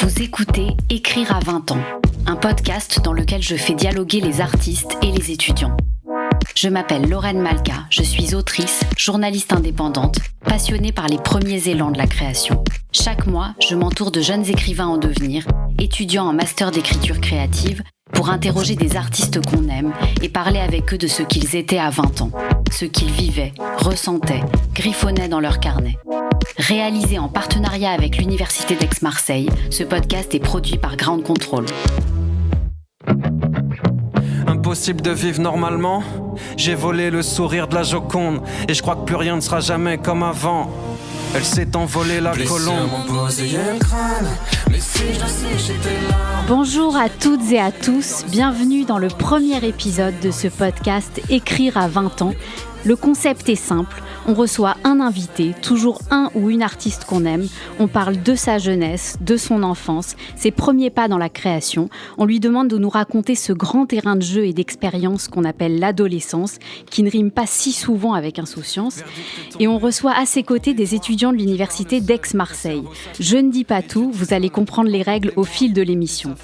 Vous écoutez Écrire à 20 ans, un podcast dans lequel je fais dialoguer les artistes et les étudiants. Je m'appelle Lorraine Malka, je suis autrice, journaliste indépendante, passionnée par les premiers élans de la création. Chaque mois, je m'entoure de jeunes écrivains en devenir, étudiants en master d'écriture créative, pour interroger des artistes qu'on aime et parler avec eux de ce qu'ils étaient à 20 ans, ce qu'ils vivaient, ressentaient, griffonnaient dans leur carnet. Réalisé en partenariat avec l'Université d'Aix-Marseille, ce podcast est produit par Ground Control. Impossible de vivre normalement. J'ai volé le sourire de la Joconde et je crois que plus rien ne sera jamais comme avant. Elle s'est envolée la colombe. Bonjour à toutes et à tous, bienvenue dans le premier épisode de ce podcast Écrire à 20 ans. Le concept est simple, on reçoit un invité, toujours un ou une artiste qu'on aime, on parle de sa jeunesse, de son enfance, ses premiers pas dans la création, on lui demande de nous raconter ce grand terrain de jeu et d'expérience qu'on appelle l'adolescence, qui ne rime pas si souvent avec insouciance, et on reçoit à ses côtés des étudiants de l'Université d'Aix-Marseille. Je ne dis pas tout, vous allez comprendre les règles au fil de l'émission.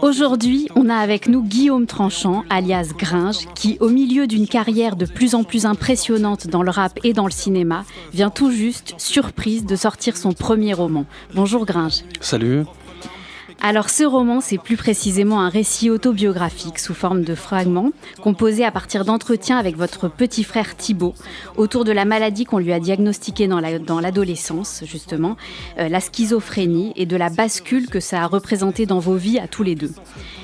Aujourd'hui, on a avec nous Guillaume Tranchant, alias Gringe, qui, au milieu d'une carrière de plus en plus impressionnante dans le rap et dans le cinéma, vient tout juste, surprise, de sortir son premier roman. Bonjour Gringe. Salut. Alors ce roman, c'est plus précisément un récit autobiographique sous forme de fragments, composé à partir d'entretiens avec votre petit frère Thibaut, autour de la maladie qu'on lui a diagnostiquée dans l'adolescence, justement, la schizophrénie, et de la bascule que ça a représenté dans vos vies à tous les deux.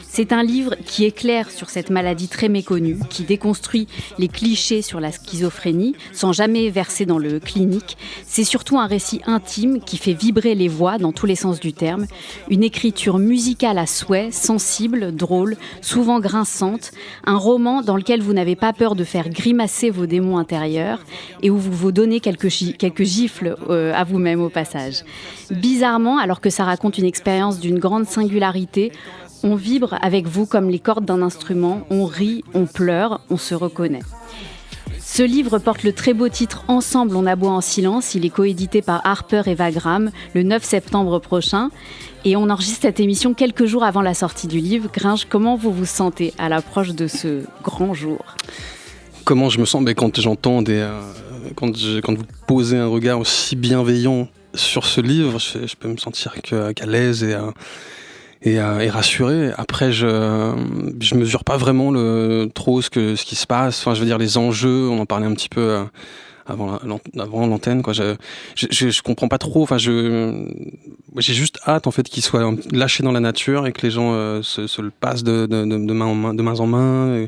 C'est un livre qui éclaire sur cette maladie très méconnue, qui déconstruit les clichés sur la schizophrénie, sans jamais verser dans le clinique. C'est surtout un récit intime qui fait vibrer les voix dans tous les sens du terme. Une écriture musicale à souhait, sensible, drôle, souvent grinçante. Un roman dans lequel vous n'avez pas peur de faire grimacer vos démons intérieurs et où vous vous donnez quelques gifles à vous-même au passage. Bizarrement, alors que ça raconte une expérience d'une grande singularité, on vibre avec vous comme les cordes d'un instrument, on rit, on pleure, on se reconnaît. Ce livre porte le très beau titre « Ensemble, on aboie en silence ». Il est coédité par Harper et Wagram le 9 septembre prochain. Et on enregistre cette émission quelques jours avant la sortie du livre. Gringe, comment vous vous sentez à l'approche de ce grand jour ? Comment je me sens ? Quand j'entends quand vous posez un regard aussi bienveillant sur ce livre, je peux me sentir qu'à l'aise et rassuré. Après, je mesure pas vraiment trop ce qui se passe. Enfin, je veux dire, les enjeux, on en parlait un petit peu avant l'antenne, quoi. Je comprends pas trop. Enfin, j'ai juste hâte, en fait, qu'il soit lâché dans la nature et que les gens se le passent de main en main.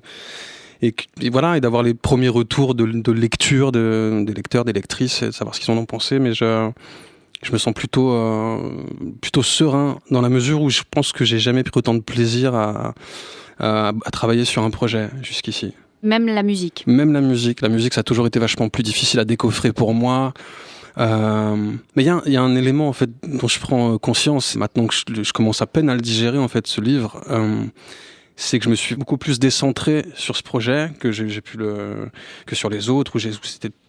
Et voilà, et d'avoir les premiers retours de lecture des lecteurs, des lectrices, et de savoir ce qu'ils en ont pensé. Mais je me sens plutôt serein, dans la mesure où je pense que j'ai jamais pris autant de plaisir à travailler sur un projet jusqu'ici. Même la musique. Même la musique, ça a toujours été vachement plus difficile à décoffrer pour moi. Mais il y a un élément, en fait, dont je prends conscience maintenant que je commence à peine à le digérer, en fait, ce livre. C'est que je me suis beaucoup plus décentré sur ce projet que sur les autres, où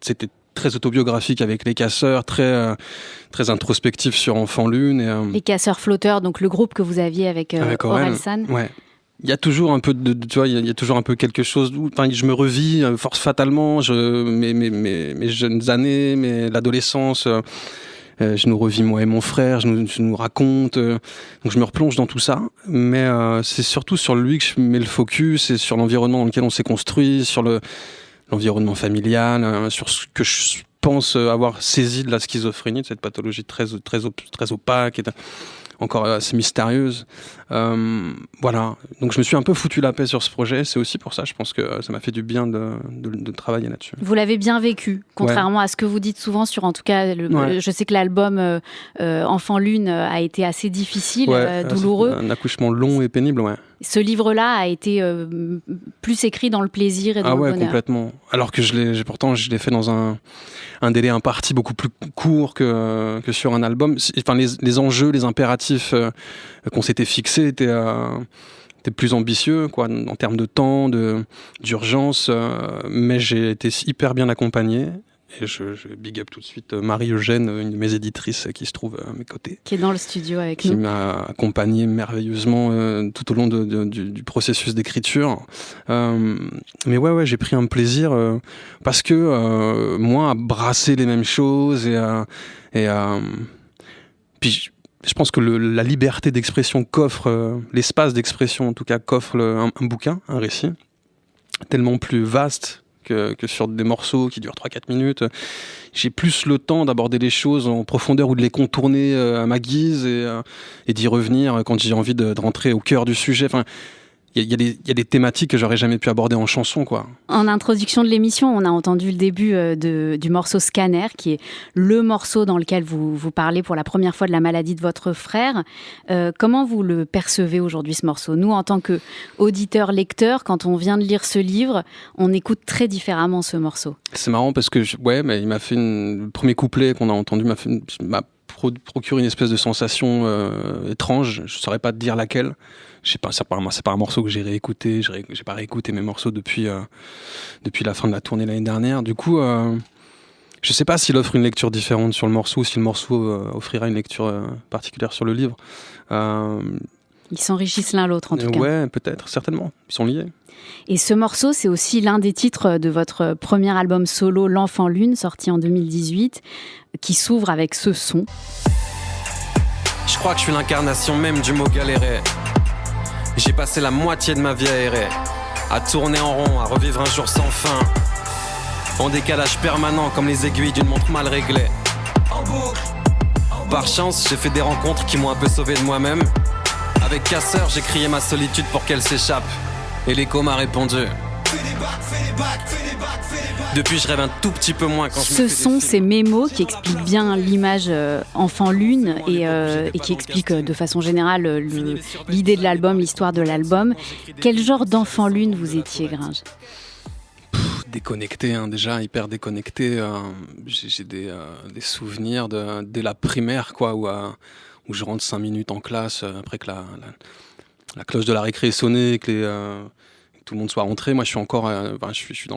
c'était très autobiographique avec Les Casseurs, très introspectif sur Enfant Lune. Les Casseurs Flotteurs, donc le groupe que vous aviez avec Orelsan. Ouais. Il y a toujours un peu tu vois, il y a toujours un peu quelque chose où, enfin, je me revis force fatalement, mes jeunes années, l'adolescence. Je nous revis, moi et mon frère, je nous raconte, donc je me replonge dans tout ça, mais c'est surtout sur lui que je mets le focus, et sur l'environnement dans lequel on s'est construit, sur l'environnement familial, sur ce que je pense avoir saisi de la schizophrénie, de cette pathologie très opaque et encore assez mystérieuse. Voilà. Donc je me suis un peu foutu la paix sur ce projet. C'est aussi pour ça, je pense que ça m'a fait du bien de travailler là-dessus. Vous l'avez bien vécu, contrairement à ce que vous dites souvent sur, en tout cas, je sais que l'album Enfant Lune a été assez difficile, douloureux. Un accouchement long et pénible, ouais. Ce livre-là a été plus écrit dans le plaisir et dans le bonheur. Ah ouais, complètement. Alors que je l'ai fait dans un délai imparti beaucoup plus court que sur un album. Enfin, les enjeux, les impératifs qu'on s'était fixés étaient plus ambitieux, quoi, en termes de temps, d'urgence. Mais j'ai été hyper bien accompagné. Et je big up tout de suite Marie-Eugène, une de mes éditrices qui se trouve à mes côtés. Qui est dans le studio avec nous. Qui m'a accompagné merveilleusement tout au long du processus d'écriture. Mais ouais, j'ai pris un plaisir parce que moi, à brasser les mêmes choses puis je pense que la liberté d'expression qu'offre, l'espace d'expression en tout cas qu'offre un bouquin, un récit, tellement plus vaste que sur des morceaux qui durent 3-4 minutes. J'ai plus le temps d'aborder les choses en profondeur ou de les contourner à ma guise et d'y revenir quand j'ai envie de rentrer au cœur du sujet. Enfin, il y a des thématiques que j'aurais jamais pu aborder en chanson, quoi. En introduction de l'émission, on a entendu le début du morceau Scanner, qui est le morceau dans lequel vous parlez pour la première fois de la maladie de votre frère. Comment vous le percevez aujourd'hui, ce morceau ? Nous, en tant qu'auditeurs, lecteurs, quand on vient de lire ce livre, on écoute très différemment ce morceau. C'est marrant parce que, mais il m'a fait le premier couplet qu'on a entendu m'a procuré une espèce de sensation étrange. Je saurais pas te dire laquelle. Je sais pas, c'est pas un morceau que j'ai réécouté. J'ai pas réécouté mes morceaux depuis la fin de la tournée l'année dernière. Du coup, je sais pas s'il offre une lecture différente sur le morceau, si le morceau offrira une lecture particulière sur le livre. Ils s'enrichissent l'un l'autre, en tout cas. Ouais, peut-être, certainement. Ils sont liés. Et ce morceau, c'est aussi l'un des titres de votre premier album solo, L'Enfant Lune, sorti en 2018, qui s'ouvre avec ce son. Je crois que je suis l'incarnation même du mot galérer. J'ai passé la moitié de ma vie à errer, à tourner en rond, à revivre un jour sans fin, en décalage permanent comme les aiguilles d'une montre mal réglée. Par chance, j'ai fait des rencontres qui m'ont un peu sauvé de moi-même. Avec Casseur, j'ai crié ma solitude pour qu'elle s'échappe, et l'écho m'a répondu. Depuis, je rêve un tout petit peu moins quand je me fais des films. Ces mémos qui expliquent bien l'image Enfant Lune et qui expliquent de façon générale l'idée de l'album, l'histoire de l'album. Quel genre d'Enfant Lune vous étiez, Gringe ? Déconnecté, déjà, hyper déconnecté. J'ai des souvenirs dès la primaire, quoi, où je rentre 5 minutes en classe après que la cloche de la récré est sonnée et que tout le monde soit rentré. Moi, je suis encore, je suis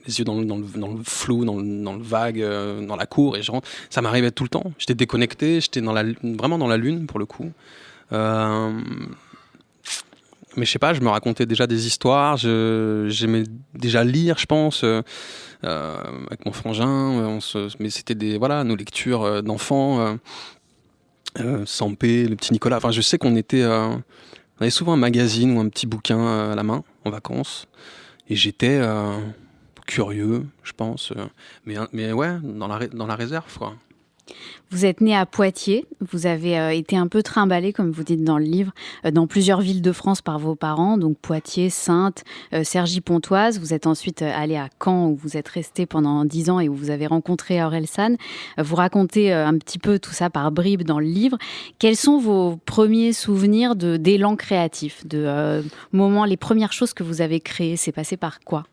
les yeux dans le flou, dans le vague, dans la cour, et je rentre. Ça m'arrivait tout le temps. J'étais déconnecté, j'étais vraiment dans la lune pour le coup. Mais je sais pas, je me racontais déjà des histoires. J'aimais déjà lire, je pense, avec mon frangin. Mais c'était nos lectures d'enfants. Sampé, le petit Nicolas. Enfin, je sais qu'on avait souvent un magazine ou un petit bouquin à la main, en vacances. Et j'étais curieux, je pense. Mais ouais, dans la réserve, quoi. Vous êtes né à Poitiers, vous avez été un peu trimballé, comme vous dites dans le livre, dans plusieurs villes de France par vos parents, donc Poitiers, Saintes, Cergy-Pontoise. Vous êtes ensuite allé à Caen, où vous êtes resté pendant 10 ans et où vous avez rencontré Orelsan. Vous racontez un petit peu tout ça par bribes dans le livre. Quels sont vos premiers souvenirs d'élan créatif, les premières choses que vous avez créées? C'est passé par quoi ?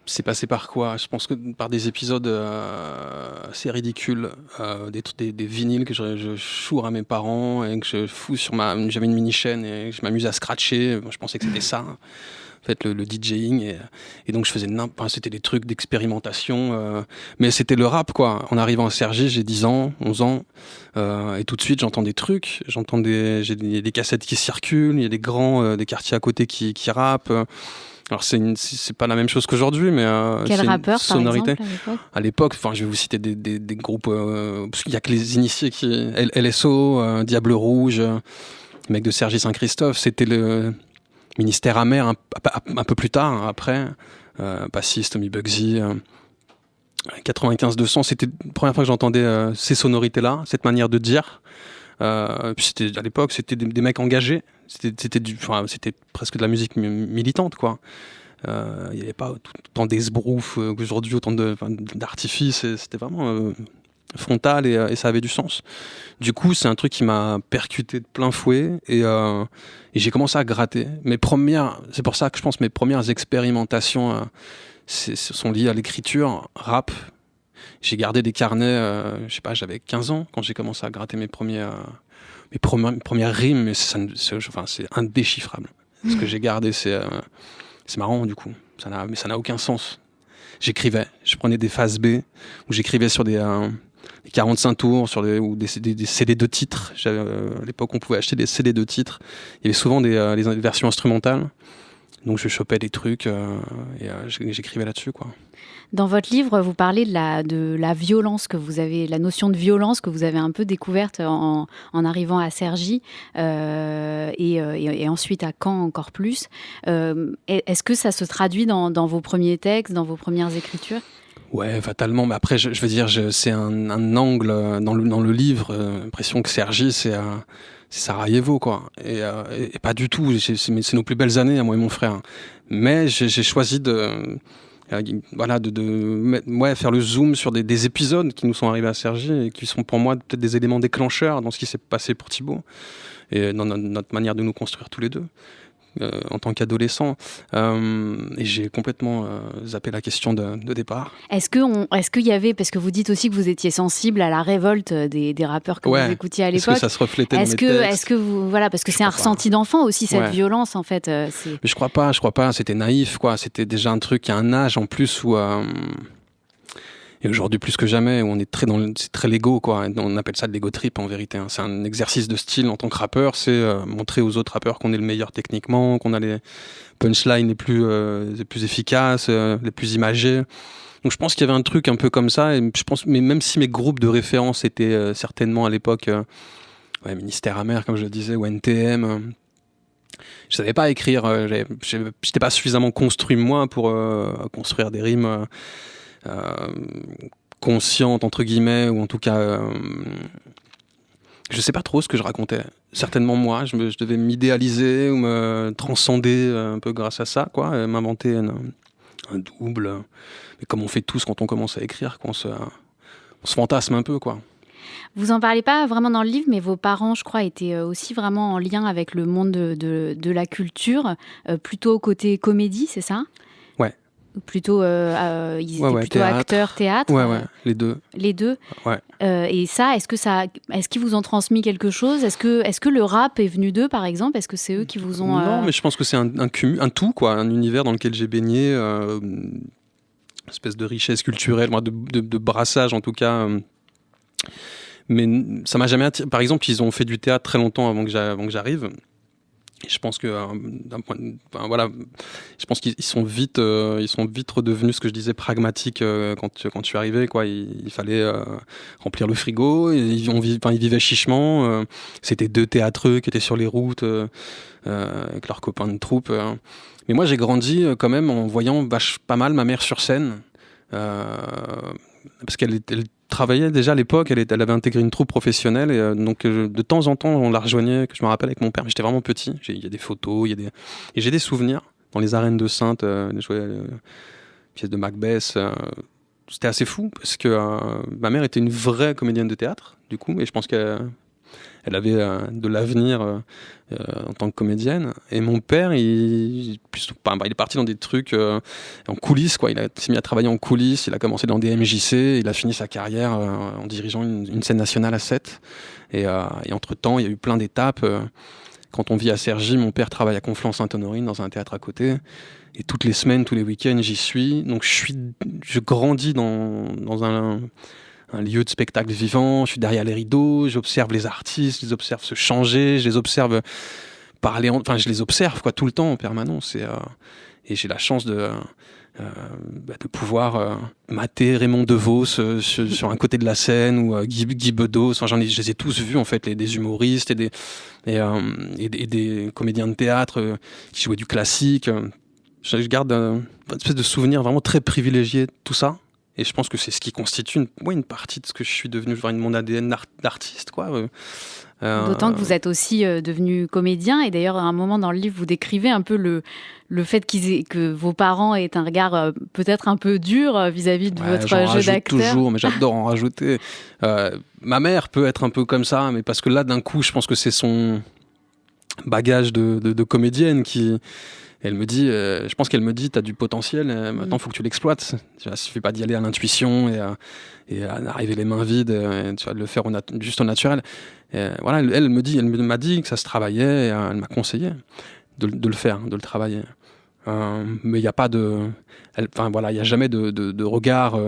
C'est passé par quoi ? Je pense que par des épisodes assez ridicules, des vinyles que je choure à mes parents et que je fous j'avais une mini chaîne et que je m'amuse à scratcher. Je pensais que c'était ça, en fait, le DJing, et donc je faisais c'était des trucs d'expérimentation, mais c'était le rap, quoi. En arrivant à Cergy, j'ai 10 ans, 11 ans, et tout de suite j'entends des trucs, j'ai des cassettes qui circulent, il y a des grands des quartiers à côté qui rappent. Alors c'est pas la même chose qu'aujourd'hui, mais quel c'est rappeur, une sonorité. par exemple, à l'époque, je vais vous citer des groupes, parce qu'il y a que les initiés LSO, Diable Rouge, les mecs de Cergy-Saint-Christophe. C'était le Ministère Amer un peu plus tard, après. Passiste, Tommy Bugsy. 95-200, c'était la première fois que j'entendais ces sonorités-là, cette manière de dire. Puis à l'époque, c'était des mecs engagés. C'était presque de la musique militante, quoi. Il n'y avait pas autant d'esbrouf qu'aujourd'hui, autant d'artifices. C'était vraiment frontal et ça avait du sens. Du coup, c'est un truc qui m'a percuté de plein fouet et j'ai commencé à gratter. C'est pour ça que je pense que mes premières expérimentations sont liées à l'écriture, rap. J'ai gardé des carnets, je sais pas, j'avais 15 ans quand j'ai commencé à gratter mes premières rimes, mais c'est indéchiffrable. Ce que j'ai gardé, c'est marrant du coup, ça n'a aucun sens. j'écrivais. Je prenais des phases B où j'écrivais sur des 45 tours ou des CD de titres. À l'époque, on pouvait acheter des CD de titres. Il y avait souvent des versions instrumentales. Donc je chopais des trucs j'écrivais là-dessus, quoi. Dans votre livre, vous parlez de la violence que vous avez, la notion de violence que vous avez un peu découverte en arrivant à Cergy et ensuite à Caen encore plus. Est-ce que ça se traduit dans vos premiers textes, dans vos premières écritures ? Ouais, fatalement. Mais après, je veux dire, c'est un angle dans le livre. L'impression que Cergy, c'est Sarajevo, quoi. Et pas du tout. C'est nos plus belles années, moi et mon frère. Mais j'ai choisi de faire le zoom sur des épisodes qui nous sont arrivés à Cergy et qui sont pour moi peut-être des éléments déclencheurs dans ce qui s'est passé pour Thibaut et dans notre manière de nous construire tous les deux. En tant qu'adolescent, et j'ai complètement zappé la question de départ. Est-ce qu'il y avait, parce que vous dites aussi que vous étiez sensible à la révolte des rappeurs que vous écoutiez à l'époque. Est-ce que ça se reflétait dans mes textes ? Est-ce que vous, parce que c'est un ressenti d'enfant aussi, cette violence en fait. Mais je crois pas. C'était naïf, quoi. C'était déjà un truc à un âge en plus où et aujourd'hui plus que jamais, où on est c'est très l'ego, quoi. On appelle ça de l'ego trip en vérité. Hein. C'est un exercice de style en tant que rappeur, c'est montrer aux autres rappeurs qu'on est le meilleur techniquement, qu'on a les punchlines les plus efficaces, les plus imagées. Donc je pense qu'il y avait un truc un peu comme ça. Et je pense, mais même si mes groupes de référence étaient certainement à l'époque Ministère Amer, comme je le disais, ou NTM. Je savais pas écrire. J'étais pas suffisamment construit moi pour construire des rimes. Consciente entre guillemets, ou en tout cas je sais pas trop ce que je racontais, certainement moi je devais m'idéaliser ou me transcender un peu grâce à ça, quoi, m'inventer un double, mais comme on fait tous quand on commence à écrire, on se fantasme un peu, quoi. Vous en parlez pas vraiment dans le livre, mais vos parents, je crois, étaient aussi vraiment en lien avec le monde de la culture, plutôt côté comédie, c'est ça ? Plutôt, ils étaient plutôt acteurs, théâtre. Ouais, les deux. Les deux. Ouais. Et ça, est-ce qu'ils vous ont transmis quelque chose ? Est-ce que le rap est venu d'eux, par exemple ? Est-ce que c'est eux qui vous ont... Non, mais je pense que c'est un tout, quoi, un univers dans lequel j'ai baigné, une espèce de richesse culturelle, de brassage en tout cas. Mais ça m'a jamais attiré. Par exemple, ils ont fait du théâtre très longtemps avant que j'arrive. Et je pense que je pense qu'ils sont vite redevenus, ce que je disais, pragmatiques quand je suis arrivé, quoi. Il fallait remplir le frigo. Ils vivaient chichement. C'était deux théâtreux qui étaient sur les routes avec leurs copains de troupe. Mais moi, j'ai grandi quand même en voyant pas mal ma mère sur scène, parce qu'elle travaillait déjà à l'époque, elle avait intégré une troupe professionnelle, et donc de temps en temps on la rejoignait, que je me rappelle, avec mon père. J'étais vraiment petit, il y a des photos, et j'ai des souvenirs dans les arènes de Saintes, jouer pièce de Macbeth. C'était assez fou parce que ma mère était une vraie comédienne de théâtre, du coup, et je pense qu'elle avait de l'avenir en tant que comédienne. Et mon père, il est parti dans des trucs en coulisses, quoi. Il s'est mis à travailler en coulisses, il a commencé dans des MJC, il a fini sa carrière en dirigeant une scène nationale à 7. Et entre-temps, il y a eu plein d'étapes. Quand on vit à Cergy, mon père travaille à Conflans-Sainte-Honorine dans un théâtre à côté. Et toutes les semaines, tous les week-ends, j'y suis. Donc je grandis dans un lieu de spectacle vivant, je suis derrière les rideaux, j'observe les artistes, je les observe se changer, je les observe parler, je les observe, quoi, tout le temps en permanence, et j'ai la chance de pouvoir mater Raymond DeVos sur un côté de la scène, ou Guy Bedos. Je les ai tous vus en fait, des humoristes et des comédiens de théâtre qui jouaient du classique. Je garde une espèce de souvenir vraiment très privilégié de tout ça. Et je pense que c'est ce qui constitue une partie de ce que je suis devenu, mon ADN d'artiste, quoi. D'autant que vous êtes aussi devenu comédien, et d'ailleurs à un moment dans le livre vous décrivez un peu le fait que vos parents aient un regard peut-être un peu dur vis-à-vis de votre jeu d'acteur. Toujours, mais j'adore en rajouter. Ma mère peut être un peu comme ça, mais parce que là d'un coup je pense que c'est son bagage de comédienne qui... Elle me dit, je pense qu'elle me dit, t'as du potentiel, maintenant faut que tu l'exploites. Il suffit pas d'y aller à l'intuition et à arriver les mains vides, tu vas le faire juste au naturel. Voilà, elle m'a dit que ça se travaillait, et elle m'a conseillé de le faire, de le travailler. Mais il n'y a pas il y a jamais de regard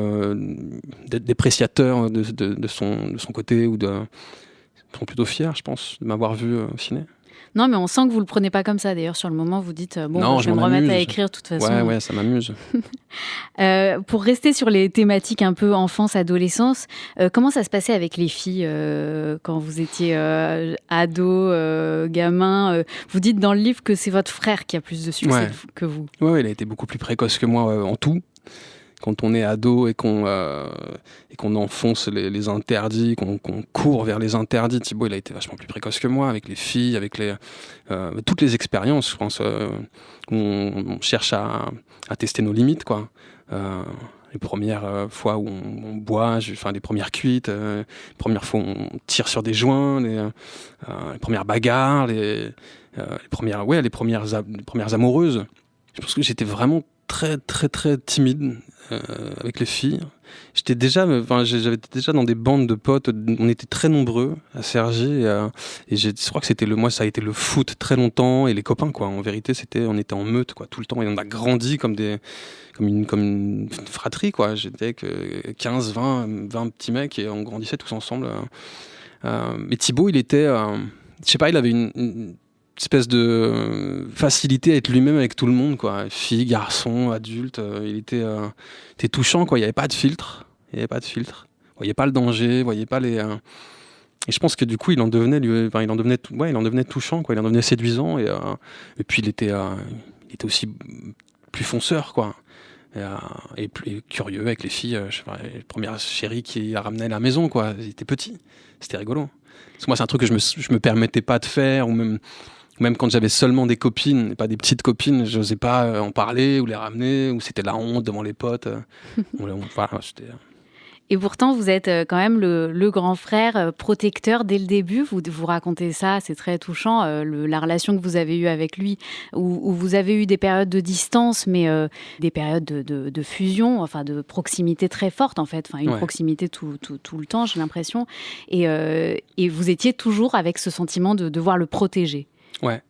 dépréciateur de son côté ils sont plutôt fiers, je pense, de m'avoir vu au ciné. Non, mais on sent que vous le prenez pas comme ça. D'ailleurs, sur le moment, vous dites non, je vais me remettre à écrire de toute façon. Ouais, ça m'amuse. Pour rester sur les thématiques un peu enfance, adolescence, comment ça se passait avec les filles quand vous étiez ado, gamin Vous dites dans le livre que c'est votre frère qui a plus de succès que vous. Ouais, il a été beaucoup plus précoce que moi en tout. Quand on est ado et qu'on enfonce les interdits, qu'on court vers les interdits, Thibaut, il a été vachement plus précoce que moi, avec les filles, avec toutes les expériences, je pense. On cherche à tester nos limites, quoi. Les premières fois où on boit, les premières cuites, les premières fois où on tire sur des joints, les premières bagarres, les premières amoureuses. Je pense que j'étais vraiment très très très timide avec les filles. J'avais déjà dans des bandes de potes, on était très nombreux à Cergy et je crois que ça a été le foot très longtemps et les copains, quoi. En vérité, on était en meute, quoi, tout le temps, et on a grandi comme une fratrie, quoi. J'étais avec 15, 20 petits mecs et on grandissait tous ensemble. Mais Thibaut, il était, je sais pas, il avait une espèce de facilité à être lui-même avec tout le monde, quoi. Filles, garçons, adultes, il était touchant, quoi. Il n'y avait pas de filtre. Il voyait pas le danger, il voyait pas les... Et je pense que du coup, il en devenait touchant, quoi. Il en devenait séduisant, et puis il était aussi plus fonceur, quoi. Et plus curieux avec les filles. Je sais pas, les premières chéries qui la ramenaient à la maison, quoi. Il était petit, c'était rigolo. Parce que moi, c'est un truc que je me permettais pas de faire, ou même quand j'avais seulement des copines, et pas des petites copines, je n'osais pas en parler ou les ramener, ou c'était la honte devant les potes. C'était... Et pourtant, vous êtes quand même le grand frère protecteur dès le début. Vous racontez ça, c'est très touchant, la relation que vous avez eue avec lui, où vous avez eu des périodes de distance, mais des périodes de fusion, enfin de proximité très forte, en fait. Enfin, une proximité tout le temps, j'ai l'impression. Et vous étiez toujours avec ce sentiment de devoir le protéger. Ouais.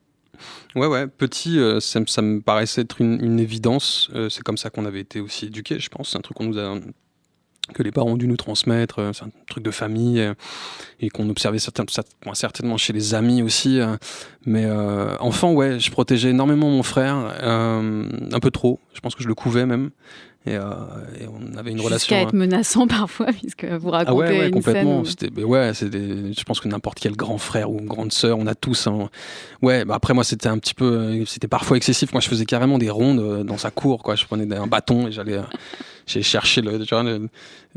Petit, ça me paraissait être une évidence. C'est comme ça qu'on avait été aussi éduqués, je pense. C'est un truc que les parents ont dû nous transmettre. C'est un truc de famille et qu'on observait certainement chez les amis aussi. Mais enfant, je protégeais énormément mon frère, un peu trop. Je pense que je le couvais même. Et on avait une relation... Jusqu'à être menaçant parfois, puisque vous racontez une complètement. scène. Je pense que n'importe quel grand frère ou grande sœur, on a tous... après, moi, c'était un petit peu... C'était parfois excessif. Moi, je faisais carrément des rondes dans sa cour, quoi. Je prenais un bâton et j'allais chercher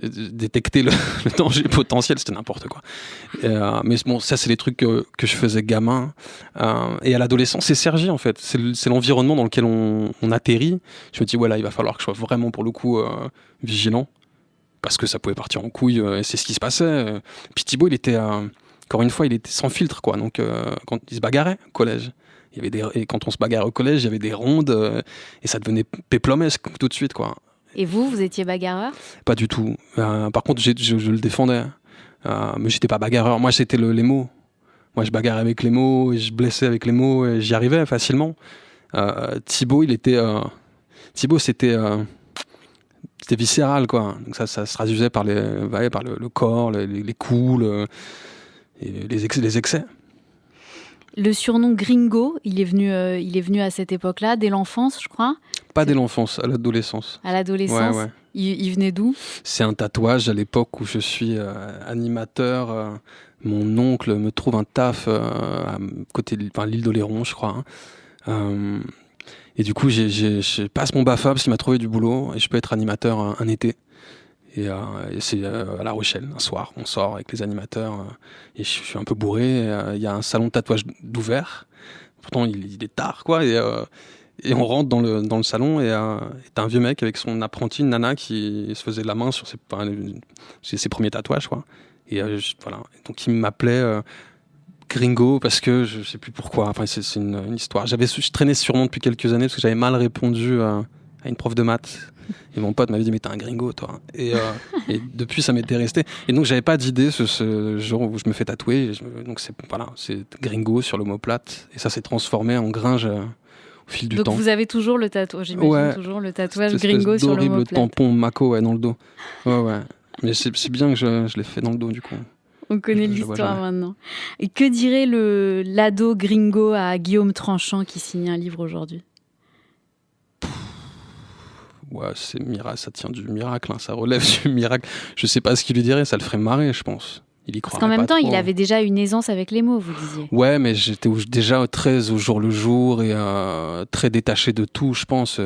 détecter le danger potentiel. C'était n'importe quoi. Mais bon, ça, c'est les trucs que je faisais gamin. Et à l'adolescence, c'est Cergy, en fait. C'est l'environnement dans lequel on atterrit. Je me dis, il va falloir que je sois vraiment, pour le coup, vigilant. Parce que ça pouvait partir en couille, et c'est ce qui se passait. Puis Thibaut, il était, encore une fois, il était sans filtre, quoi. Donc, quand il se bagarrait au collège, et quand on se bagarrait au collège, il y avait des rondes, et ça devenait péplomesque tout de suite, quoi. Et vous étiez bagarreur ? Pas du tout. Par contre, je le défendais. Mais j'étais pas bagarreur. Moi, c'était les mots. Moi, je bagarrais avec les mots, et je blessais avec les mots, et j'y arrivais facilement. Thibaut, c'était viscéral, quoi. Donc ça se traduisait par le corps, les coups, les excès. Le surnom Gringo, il est venu à cette époque-là, dès l'enfance, je crois. Pas dès l'enfance, à l'adolescence. À l'adolescence. Ouais. Il venait d'où ? C'est un tatouage à l'époque où je suis animateur. Mon oncle me trouve un taf à côté de l'île d'Oléron, je crois. Et du coup, je passe mon BAFA parce qu'il m'a trouvé du boulot et je peux être animateur un été. Et c'est à La Rochelle, un soir, on sort avec les animateurs et je suis un peu bourré. Il y a un salon de tatouage d'ouvert. Pourtant, il est tard, quoi. Et on rentre dans le salon et t'as un vieux mec avec son apprenti, une nana, qui se faisait la main sur ses premiers tatouages, quoi. Et voilà. Donc il m'appelait Gringo parce que je sais plus pourquoi. Enfin, c'est une histoire. Je traînais ce surnom depuis quelques années parce que j'avais mal répondu à une prof de maths. Et mon pote m'avait dit, mais t'es un gringo, toi. Et depuis, ça m'était resté. Et donc, j'avais pas d'idée ce jour où je me fais tatouer. Donc, c'est gringo sur l'omoplate. Et ça s'est transformé en Gringe fil du Donc temps. vous avez toujours le tatouage, j'imagine, toujours le tatouage Cette espèce gringo sur d'horrible l'omoplate. tampon Mako dans le dos. Ouais. Mais c'est bien que je l'ai fait dans le dos, du coup. On connaît Je vois l'histoire jamais. maintenant. Et que dirait l'ado gringo à Guillaume Tranchant qui signe un livre aujourd'hui? Ouais, c'est miracle, ça tient du miracle, ça relève du miracle. Je sais pas ce qu'il lui dirait, ça le ferait marrer, je pense. Il y Parce croirait qu'en même pas temps, trop. il avait déjà une aisance avec les mots, vous disiez. Ouais, mais j'étais déjà très au jour le jour et très détaché de tout, je pense.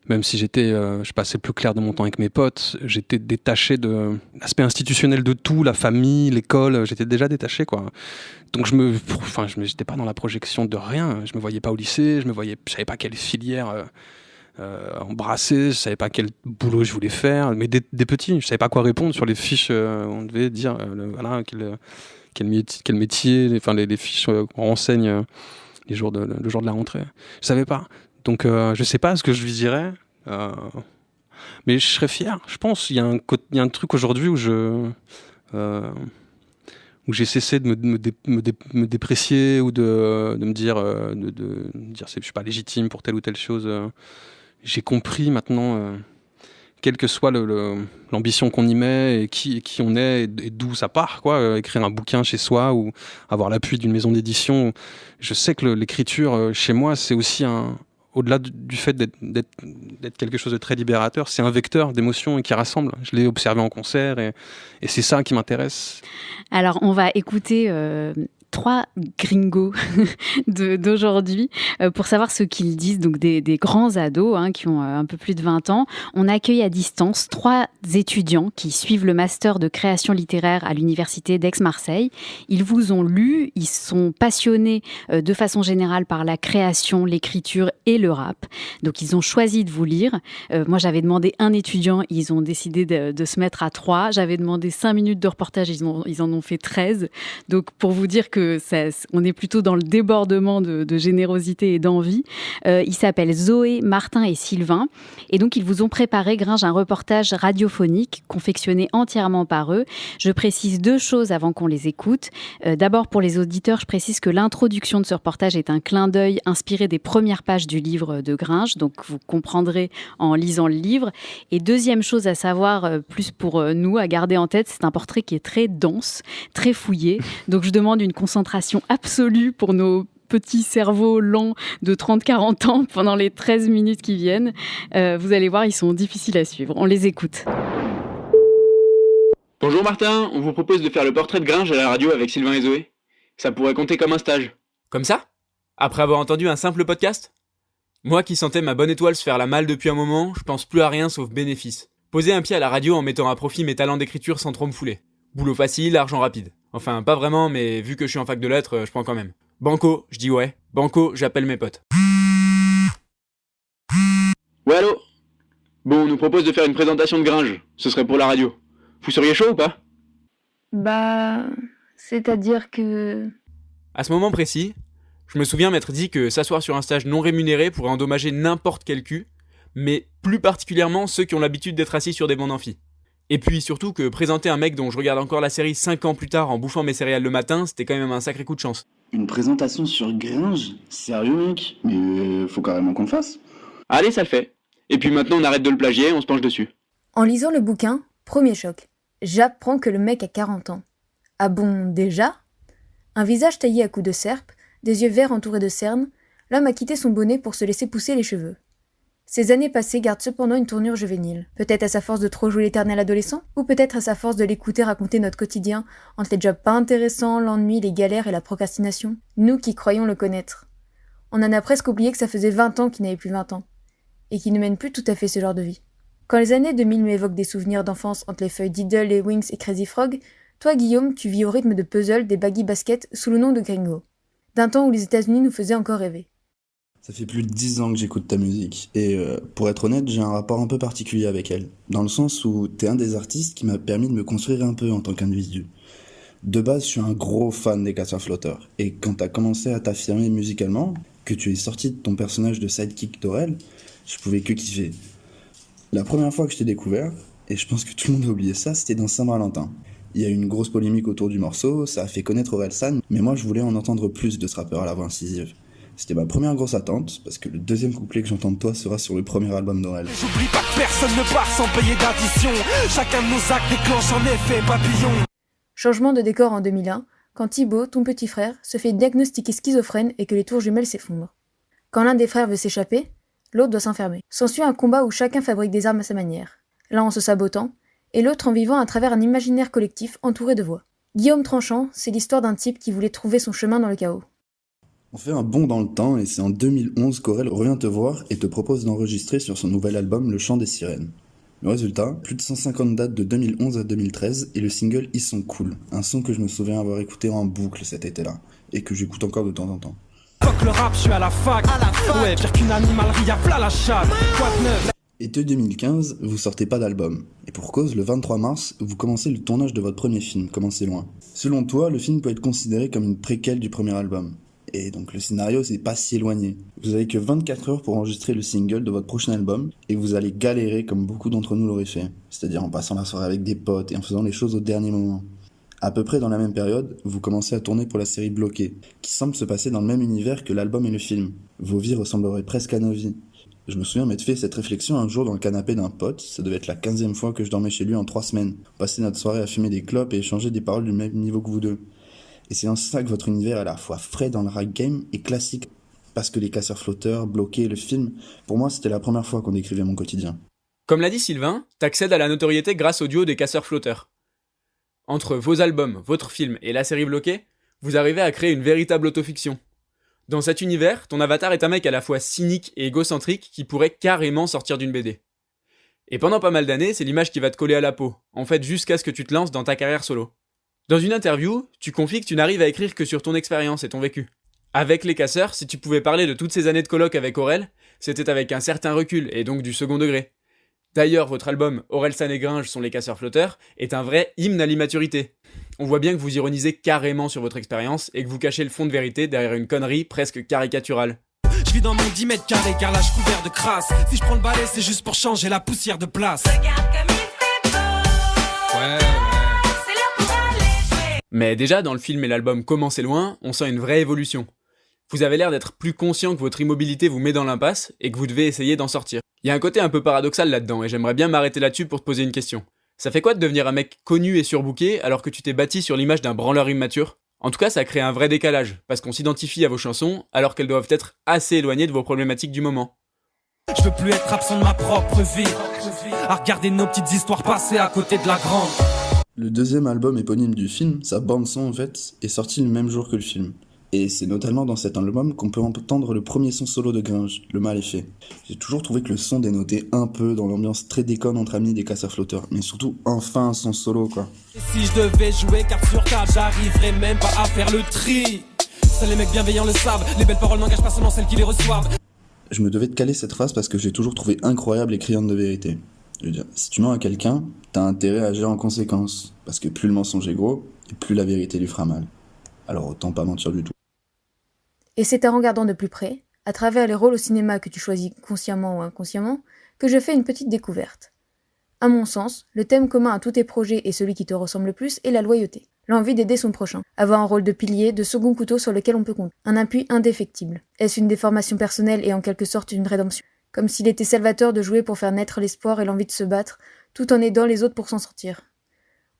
Même si je passais le plus clair de mon temps avec mes potes, j'étais détaché de l'aspect institutionnel de tout, la famille, l'école, j'étais déjà détaché, quoi. Donc j'étais pas dans la projection de rien. Je me voyais pas au lycée, je savais pas quelle filière embrasser, je savais pas quel boulot je voulais faire. Mais des petits, je savais pas quoi répondre sur les fiches. On devait dire, voilà, quel métier, les fiches qu'on renseigne le jour de la rentrée. Je savais pas. Donc je sais pas ce que je lui dirais, mais je serais fier. Je pense il y a un truc aujourd'hui où où j'ai cessé de me déprécier ou de me dire je suis pas légitime pour telle ou telle chose. J'ai compris maintenant, quelle que soit l'ambition qu'on y met et qui on est et d'où ça part, quoi. Écrire un bouquin chez soi ou avoir l'appui d'une maison d'édition. Je sais que l'écriture chez moi, c'est aussi au-delà du fait d'être quelque chose de très libérateur, c'est un vecteur d'émotions et qui rassemble. Je l'ai observé en concert et c'est ça qui m'intéresse. Alors, on va écouter 3 gringos d'aujourd'hui pour savoir ce qu'ils disent, donc des grands ados qui ont un peu plus de 20 ans. On accueille à distance 3 étudiants qui suivent le master de création littéraire à l'université d'Aix-Marseille. Ils vous ont lu, ils sont passionnés de façon générale par la création, l'écriture et le rap. Donc ils ont choisi de vous lire. Moi j'avais demandé un étudiant, ils ont décidé de se mettre à 3. J'avais demandé 5 minutes de reportage, ils en ont fait 13. Donc pour vous dire que on est plutôt dans le débordement de générosité et d'envie. Ils s'appellent Zoé, Martin et Sylvain. Et donc, ils vous ont préparé, Gringe, un reportage radiophonique confectionné entièrement par eux. Je précise 2 choses avant qu'on les écoute. D'abord, pour les auditeurs, je précise que l'introduction de ce reportage est un clin d'œil inspiré des premières pages du livre de Gringe. Donc, vous comprendrez en lisant le livre. Et deuxième chose à savoir, plus pour nous, à garder en tête, c'est un portrait qui est très dense, très fouillé. Donc, je demande une concentration absolue pour nos petits cerveaux lents de 30-40 ans pendant les 13 minutes qui viennent. Vous allez voir, ils sont difficiles à suivre. On les écoute. Bonjour Martin, on vous propose de faire le portrait de Gringe à la radio avec Sylvain et Zoé. Ça pourrait compter comme un stage. Comme ça? Après avoir entendu un simple podcast? Moi qui sentais ma bonne étoile se faire la malle depuis un moment, je pense plus à rien sauf bénéfice. Poser un pied à la radio en mettant à profit mes talents d'écriture sans trop me fouler. Boulot facile, argent rapide. Enfin, pas vraiment, mais vu que je suis en fac de lettres, je prends quand même. Banco, je dis ouais. Banco, j'appelle mes potes. Ouais allô? Bon, on nous propose de faire une présentation de Gringe. Ce serait pour la radio. Vous seriez chaud ou pas? Bah... c'est-à-dire que... À ce moment précis, je me souviens m'être dit que s'asseoir sur un stage non rémunéré pourrait endommager n'importe quel cul, mais plus particulièrement ceux qui ont l'habitude d'être assis sur des bancs d'amphi. Et puis surtout que présenter un mec dont je regarde encore la série 5 ans plus tard en bouffant mes céréales le matin, c'était quand même un sacré coup de chance. Une présentation sur Gringe? Sérieux mec? Mais faut carrément qu'on le fasse. Allez, ça le fait. Et puis maintenant on arrête de le plagier, on se penche dessus. En lisant le bouquin, premier choc. J'apprends que le mec a 40 ans. Ah bon, déjà? Un visage taillé à coups de serpe, des yeux verts entourés de cernes, l'homme a quitté son bonnet pour se laisser pousser les cheveux. Ces années passées gardent cependant une tournure juvénile. Peut-être à sa force de trop jouer l'éternel adolescent, ou peut-être à sa force de l'écouter raconter notre quotidien, entre les jobs pas intéressants, l'ennui, les galères et la procrastination. Nous qui croyons le connaître. On en a presque oublié que ça faisait 20 ans qu'il n'avait plus 20 ans. Et qu'il ne mène plus tout à fait ce genre de vie. Quand les années 2000 m'évoquent des souvenirs d'enfance entre les feuilles Diddle, les Wings et Crazy Frog, toi Guillaume, tu vis au rythme de puzzle des baggy baskets sous le nom de Gringo. D'un temps où les États-Unis nous faisaient encore rêver. Ça fait plus de 10 ans que j'écoute ta musique, et pour être honnête, j'ai un rapport un peu particulier avec elle, dans le sens où t'es un des artistes qui m'a permis de me construire un peu en tant qu'individu. De base, je suis un gros fan des Casseurs Flotteurs, et quand t'as commencé à t'affirmer musicalement, que tu es sorti de ton personnage de sidekick d'Aurel, je pouvais que kiffer. La première fois que je t'ai découvert, et je pense que tout le monde a oublié ça, c'était dans Saint-Valentin. Il y a eu une grosse polémique autour du morceau, ça a fait connaître Orelsan, mais moi je voulais en entendre plus de ce rappeur à la voix incisive. C'était ma première grosse attente, parce que le deuxième couplet que j'entends de toi sera sur le premier album d'Aurel. J'oublie pas que personne ne part sans payer d'addition. Chacun de nos actes déclenche un effet papillon. Changement de décor en 2001, quand Thibaut, ton petit frère, se fait diagnostiquer schizophrène et que les tours jumelles s'effondrent. Quand l'un des frères veut s'échapper, l'autre doit s'enfermer. S'ensuit un combat où chacun fabrique des armes à sa manière, l'un en se sabotant, et l'autre en vivant à travers un imaginaire collectif entouré de voix. Guillaume Tranchant, c'est l'histoire d'un type qui voulait trouver son chemin dans le chaos. On fait un bond dans le temps et c'est en 2011 qu'Aurel revient te voir et te propose d'enregistrer sur son nouvel album Le Chant des Sirènes. Le résultat, plus de 150 dates de 2011 à 2013 et le single Ils sont cool, un son que je me souviens avoir écouté en boucle cet été-là et que j'écoute encore de temps en temps. Fuck le rap, je suis à la fac. Ouais, pire qu'une animalerie, y'a plat la chatte. Quoi de neuf? Été 2015, vous sortez pas d'album. Et pour cause, le 23 mars, vous commencez le tournage de votre premier film, Commencez loin. Selon toi, le film peut être considéré comme une préquelle du premier album. Et donc le scénario, c'est pas si éloigné. Vous avez que 24 heures pour enregistrer le single de votre prochain album, et vous allez galérer comme beaucoup d'entre nous l'auraient fait. C'est-à-dire en passant la soirée avec des potes et en faisant les choses au dernier moment. À peu près dans la même période, vous commencez à tourner pour la série Bloqué, qui semble se passer dans le même univers que l'album et le film. Vos vies ressembleraient presque à nos vies. Je me souviens m'être fait cette réflexion un jour dans le canapé d'un pote, ça devait être la 15e fois que je dormais chez lui en 3 semaines. Passer notre soirée à fumer des clopes et échanger des paroles du même niveau que vous deux. Et c'est en ça que votre univers est à la fois frais dans le rap game et classique. Parce que les casseurs flotteurs, Bloqué, le film, pour moi c'était la première fois qu'on décrivait mon quotidien. Comme l'a dit Sylvain, t'accèdes à la notoriété grâce au duo des casseurs flotteurs. Entre vos albums, votre film et la série Bloqué, vous arrivez à créer une véritable autofiction. Dans cet univers, ton avatar est un mec à la fois cynique et égocentrique qui pourrait carrément sortir d'une BD. Et pendant pas mal d'années, c'est l'image qui va te coller à la peau, en fait jusqu'à ce que tu te lances dans ta carrière solo. Dans une interview, tu confies que tu n'arrives à écrire que sur ton expérience et ton vécu. Avec les casseurs, si tu pouvais parler de toutes ces années de colloque avec Aurel, c'était avec un certain recul et donc du second degré. D'ailleurs, votre album Orelsan et Gringe sont les casseurs flotteurs est un vrai hymne à l'immaturité. On voit bien que vous ironisez carrément sur votre expérience et que vous cachez le fond de vérité derrière une connerie presque caricaturale. Je vis dans mon 10 mètres carrés car là je couvert de crasse. Si je prends le balai c'est juste pour changer la poussière de place. Regarde comme il fait beau. Ouais. C'est l'heure pour alléger. Mais déjà, dans le film et l'album Commencez loin, on sent une vraie évolution. Vous avez l'air d'être plus conscient que votre immobilité vous met dans l'impasse et que vous devez essayer d'en sortir. Il y a un côté un peu paradoxal là-dedans et j'aimerais bien m'arrêter là-dessus pour te poser une question. Ça fait quoi de devenir un mec connu et surbooké alors que tu t'es bâti sur l'image d'un branleur immature ? En tout cas, ça crée un vrai décalage, parce qu'on s'identifie à vos chansons alors qu'elles doivent être assez éloignées de vos problématiques du moment. Je veux plus être absent de ma propre vie, à regarder nos petites histoires passer à côté de la grande. Le deuxième album éponyme du film, sa bande-son en fait, est sorti le même jour que le film. Et c'est notamment dans cet album qu'on peut entendre le premier son solo de Gringe, Le Mal est fait. J'ai toujours trouvé que le son dénotait un peu dans l'ambiance très déconne entre amis des casseurs flotteurs, mais surtout enfin un son solo quoi. Et si je devais jouer carte sur carte, j'arriverais même pas à faire le tri. Seuls les mecs bienveillants le savent, les belles paroles n'engagent pas seulement celles qui les reçoivent. Je me devais de caler cette phrase parce que j'ai toujours trouvé incroyable et criante de vérité. Je veux dire, si tu mens à quelqu'un, t'as intérêt à agir en conséquence, parce que plus le mensonge est gros, et plus la vérité lui fera mal. Alors autant pas mentir du tout. Et c'est en regardant de plus près, à travers les rôles au cinéma que tu choisis consciemment ou inconsciemment, que je fais une petite découverte. À mon sens, le thème commun à tous tes projets et celui qui te ressemble le plus est la loyauté. L'envie d'aider son prochain. Avoir un rôle de pilier, de second couteau sur lequel on peut compter. Un appui indéfectible. Est-ce une déformation personnelle et en quelque sorte une rédemption ? Comme s'il était salvateur de jouer pour faire naître l'espoir et l'envie de se battre, tout en aidant les autres pour s'en sortir.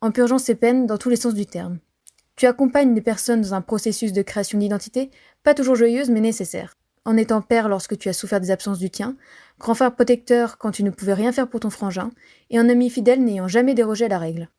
En purgeant ses peines dans tous les sens du terme. Tu accompagnes des personnes dans un processus de création d'identité, pas toujours joyeuse mais nécessaire. En étant père lorsque tu as souffert des absences du tien, grand frère protecteur quand tu ne pouvais rien faire pour ton frangin, et un ami fidèle n'ayant jamais dérogé à la règle.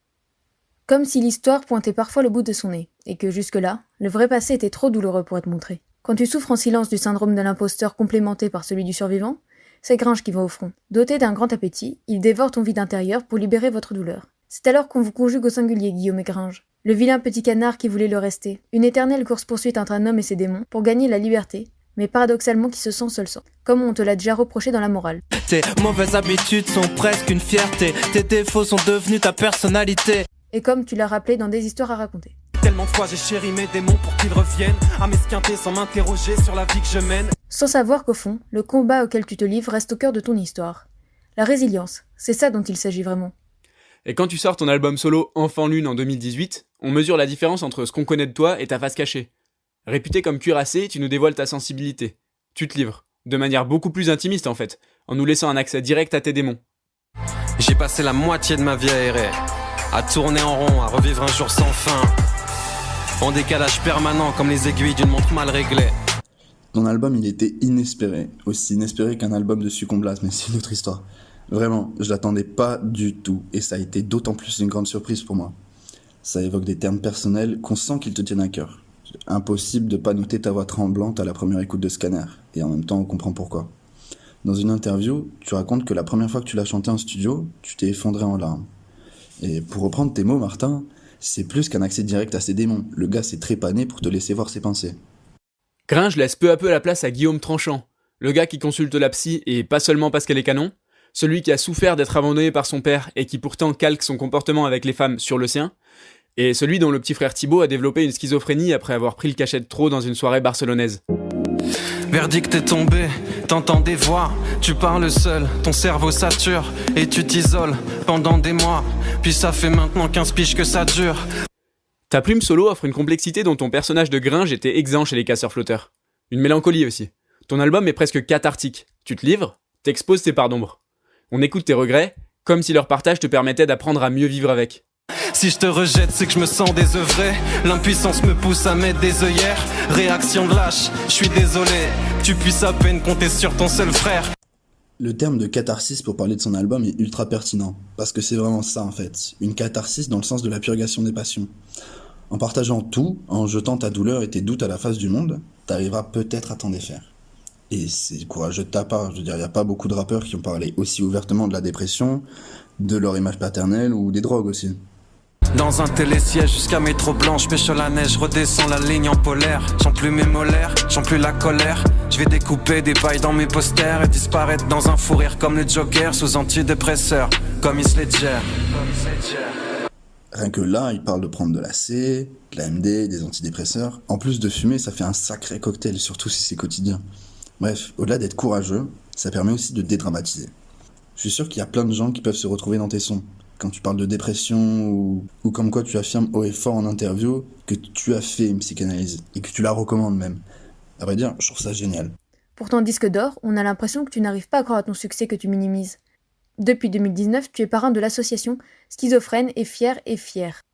Comme si l'histoire pointait parfois le bout de son nez, et que jusque-là, le vrai passé était trop douloureux pour être montré. Quand tu souffres en silence du syndrome de l'imposteur complémenté par celui du survivant, c'est Gringe qui va au front. Doté d'un grand appétit, il dévore ton vide intérieur pour libérer votre douleur. C'est alors qu'on vous conjugue au singulier, Guillaume et Gringe. Le vilain petit canard qui voulait le rester. Une éternelle course-poursuite entre un homme et ses démons pour gagner la liberté, mais paradoxalement qui se sent seul sang. Comme on te l'a déjà reproché dans la morale. Tes mauvaises habitudes sont presque une fierté. Tes défauts sont devenus ta personnalité. Et comme tu l'as rappelé dans des histoires à raconter. Tellement de fois j'ai chéri mes démons pour qu'ils reviennent à m'esquinter sans m'interroger sur la vie que je mène. Sans savoir qu'au fond, le combat auquel tu te livres reste au cœur de ton histoire. La résilience, c'est ça dont il s'agit vraiment. Et quand tu sors ton album solo Enfant Lune en 2018, on mesure la différence entre ce qu'on connaît de toi et ta face cachée. Réputé comme cuirassé, tu nous dévoiles ta sensibilité. Tu te livres, de manière beaucoup plus intimiste en fait, en nous laissant un accès direct à tes démons. J'ai passé la moitié de ma vie à errer, à tourner en rond, à revivre un jour sans fin, en décalage permanent comme les aiguilles d'une montre mal réglée. Ton album, il était inespéré, aussi inespéré qu'un album de Succomblas, mais c'est une autre histoire. Vraiment, je l'attendais pas du tout, et ça a été d'autant plus une grande surprise pour moi. Ça évoque des termes personnels qu'on sent qu'ils te tiennent à cœur. Impossible de pas noter ta voix tremblante à la première écoute de Scanner, et en même temps on comprend pourquoi. Dans une interview, tu racontes que la première fois que tu l'as chanté en studio, tu t'es effondré en larmes. Et pour reprendre tes mots, Martin, c'est plus qu'un accès direct à ses démons. Le gars s'est trépané pour te laisser voir ses pensées. Gringe laisse peu à peu la place à Guillaume Tranchant, le gars qui consulte la psy et pas seulement parce qu'elle est canon, celui qui a souffert d'être abandonné par son père et qui pourtant calque son comportement avec les femmes sur le sien, et celui dont le petit frère Thibaut a développé une schizophrénie après avoir pris le cachet de trop dans une soirée barcelonaise. Verdict est tombé, t'entends des voix, tu parles seul, ton cerveau sature et tu t'isoles pendant des mois, puis ça fait maintenant 15 piges que ça dure. Ta plume solo offre une complexité dont ton personnage de Gringe était exempt chez les casseurs-flotteurs. Une mélancolie aussi. Ton album est presque cathartique. Tu te livres, t'exposes tes parts d'ombre. On écoute tes regrets, comme si leur partage te permettait d'apprendre à mieux vivre avec. Si je te rejette, c'est que je me sens désœuvré. L'impuissance me pousse à mettre des œillères. Réaction de lâche, je suis désolé. Tu puisses à peine compter sur ton seul frère. Le terme de catharsis pour parler de son album est ultra pertinent, parce que c'est vraiment ça en fait, une catharsis dans le sens de la purgation des passions. En partageant tout, en jetant ta douleur et tes doutes à la face du monde, t'arriveras peut-être à t'en défaire. Et c'est courageux de ta part, je veux dire, il n'y a pas beaucoup de rappeurs qui ont parlé aussi ouvertement de la dépression, de leur image paternelle ou des drogues aussi. Dans un télésiège jusqu'à métro blanche, pêche la neige, redescends la ligne en polaire. J'en plus mes molaires, j'en plus la colère. Je vais découper des pailles dans mes posters et disparaître dans un fou rire comme le Joker sous antidépresseur, comme Heath Ledger. Rien que là, il parle de prendre de la C, de la MD, des antidépresseurs. En plus de fumer, ça fait un sacré cocktail, surtout si c'est quotidien. Bref, au-delà d'être courageux, ça permet aussi de dédramatiser. Je suis sûr qu'il y a plein de gens qui peuvent se retrouver dans tes sons. Quand tu parles de dépression ou comme quoi tu affirmes haut et fort en interview que tu as fait une psychanalyse et que tu la recommandes même. À vrai dire, je trouve ça génial. Pourtant, disque d'or, on a l'impression que tu n'arrives pas à croire à ton succès que tu minimises. Depuis 2019, tu es parrain de l'association Schizophrène et Fier.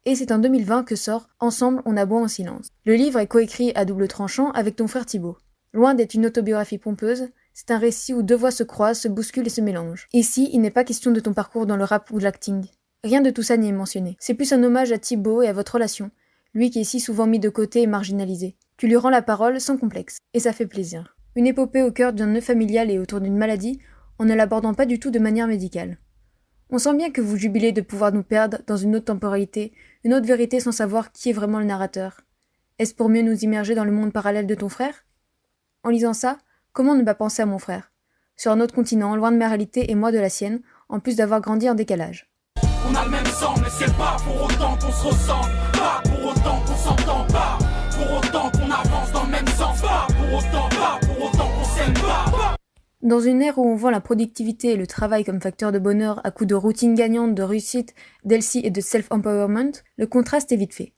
Et c'est en 2020 que sort Ensemble, on aboie en silence. Le livre est coécrit à double tranchant avec ton frère Thibaut. Loin d'être une autobiographie pompeuse, c'est un récit où deux voix se croisent, se bousculent et se mélangent. Ici, il n'est pas question de ton parcours dans le rap ou l'acting. Rien de tout ça n'y est mentionné. C'est plus un hommage à Thibaut et à votre relation, lui qui est si souvent mis de côté et marginalisé. Tu lui rends la parole sans complexe, et ça fait plaisir. Une épopée au cœur d'un nœud familial et autour d'une maladie, en ne l'abordant pas du tout de manière médicale. On sent bien que vous jubilez de pouvoir nous perdre dans une autre temporalité, une autre vérité sans savoir qui est vraiment le narrateur. Est-ce pour mieux nous immerger dans le monde parallèle de ton frère ? En lisant ça, comment ne pas penser à mon frère ? Sur un autre continent, loin de ma réalité et moi de la sienne, en plus d'avoir grandi en décalage. On a le même sang, mais c'est pas pour autant qu'on se ressemble, pas pour autant qu'on s'entend, pas pour autant qu'on avance dans le même sens, pas pour autant qu'on s'aime pas. Dans une ère où on vend la productivité et le travail comme facteur de bonheur à coups de routine gagnante, de réussite, d'healthy et de self-empowerment, le contraste est vite fait.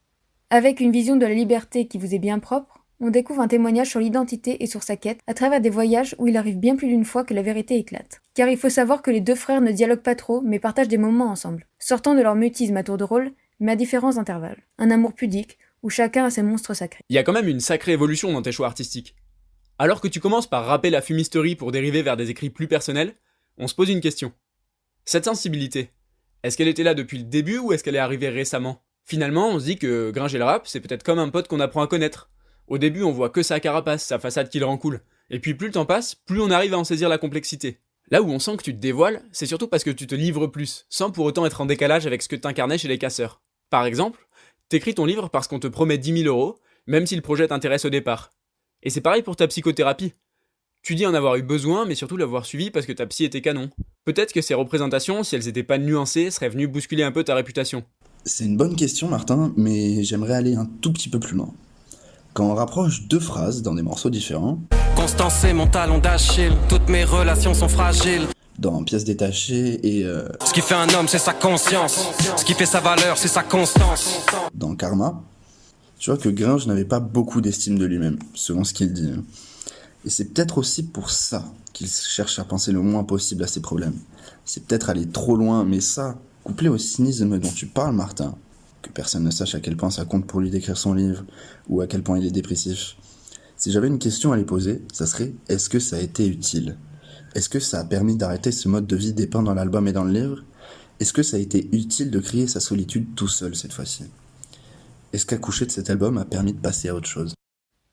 Avec une vision de la liberté qui vous est bien propre, on découvre un témoignage sur l'identité et sur sa quête à travers des voyages où il arrive bien plus d'une fois que la vérité éclate. Car il faut savoir que les deux frères ne dialoguent pas trop, mais partagent des moments ensemble, sortant de leur mutisme à tour de rôle, mais à différents intervalles. Un amour pudique, où chacun a ses monstres sacrés. Il y a quand même une sacrée évolution dans tes choix artistiques. Alors que tu commences par rapper la fumisterie pour dériver vers des écrits plus personnels, on se pose une question. Cette sensibilité, est-ce qu'elle était là depuis le début ou est-ce qu'elle est arrivée récemment ? Finalement, on se dit que Gringe et le rap, c'est peut-être comme un pote qu'on apprend à connaître. Au début, on voit que sa carapace, sa façade qui le rend cool. Et puis plus le temps passe, plus on arrive à en saisir la complexité. Là où on sent que tu te dévoiles, c'est surtout parce que tu te livres plus, sans pour autant être en décalage avec ce que t'incarnais chez les casseurs. Par exemple, t'écris ton livre parce qu'on te promet 10 000 €, même si le projet t'intéresse au départ. Et c'est pareil pour ta psychothérapie. Tu dis en avoir eu besoin, mais surtout l'avoir suivi parce que ta psy était canon. Peut-être que ces représentations, si elles étaient pas nuancées, seraient venues bousculer un peu ta réputation. C'est une bonne question, Martin, mais j'aimerais aller un tout petit peu plus loin. Quand on rapproche deux phrases dans des morceaux différents... Constance, c'est mon talon d'Achille, toutes mes relations sont fragiles. Dans Pièces détachées et... Ce qui fait un homme, c'est sa conscience. Ce qui fait sa valeur, c'est sa constance. Dans Karma. Tu vois que Gringe n'avait pas beaucoup d'estime de lui-même, selon ce qu'il dit. Et c'est peut-être aussi pour ça qu'il cherche à penser le moins possible à ses problèmes. C'est peut-être aller trop loin, mais ça, couplé au cynisme dont tu parles, Martin, que personne ne sache à quel point ça compte pour lui d'écrire son livre, ou à quel point il est dépressif. Si j'avais une question à lui poser, ça serait « Est-ce que ça a été utile ? Est-ce que ça a permis d'arrêter ce mode de vie dépeint dans l'album et dans le livre ? Est-ce que ça a été utile de crier sa solitude tout seul cette fois-ci ? Est-ce qu'accoucher de cet album a permis de passer à autre chose ?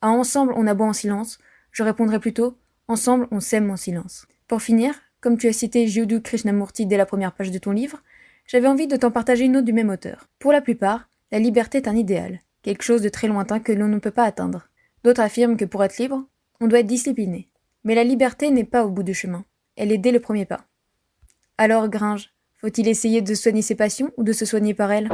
À Ensemble, on aboie en silence, je répondrais plutôt « Ensemble, on s'aime en silence ». Pour finir, comme tu as cité Jiddu Krishnamurti dès la première page de ton livre, j'avais envie de t'en partager une autre du même auteur. Pour la plupart, la liberté est un idéal, quelque chose de très lointain que l'on ne peut pas atteindre. D'autres affirment que pour être libre, on doit être discipliné. Mais la liberté n'est pas au bout du chemin, elle est dès le premier pas. Alors, Gringe, faut-il essayer de soigner ses passions ou de se soigner par elles ?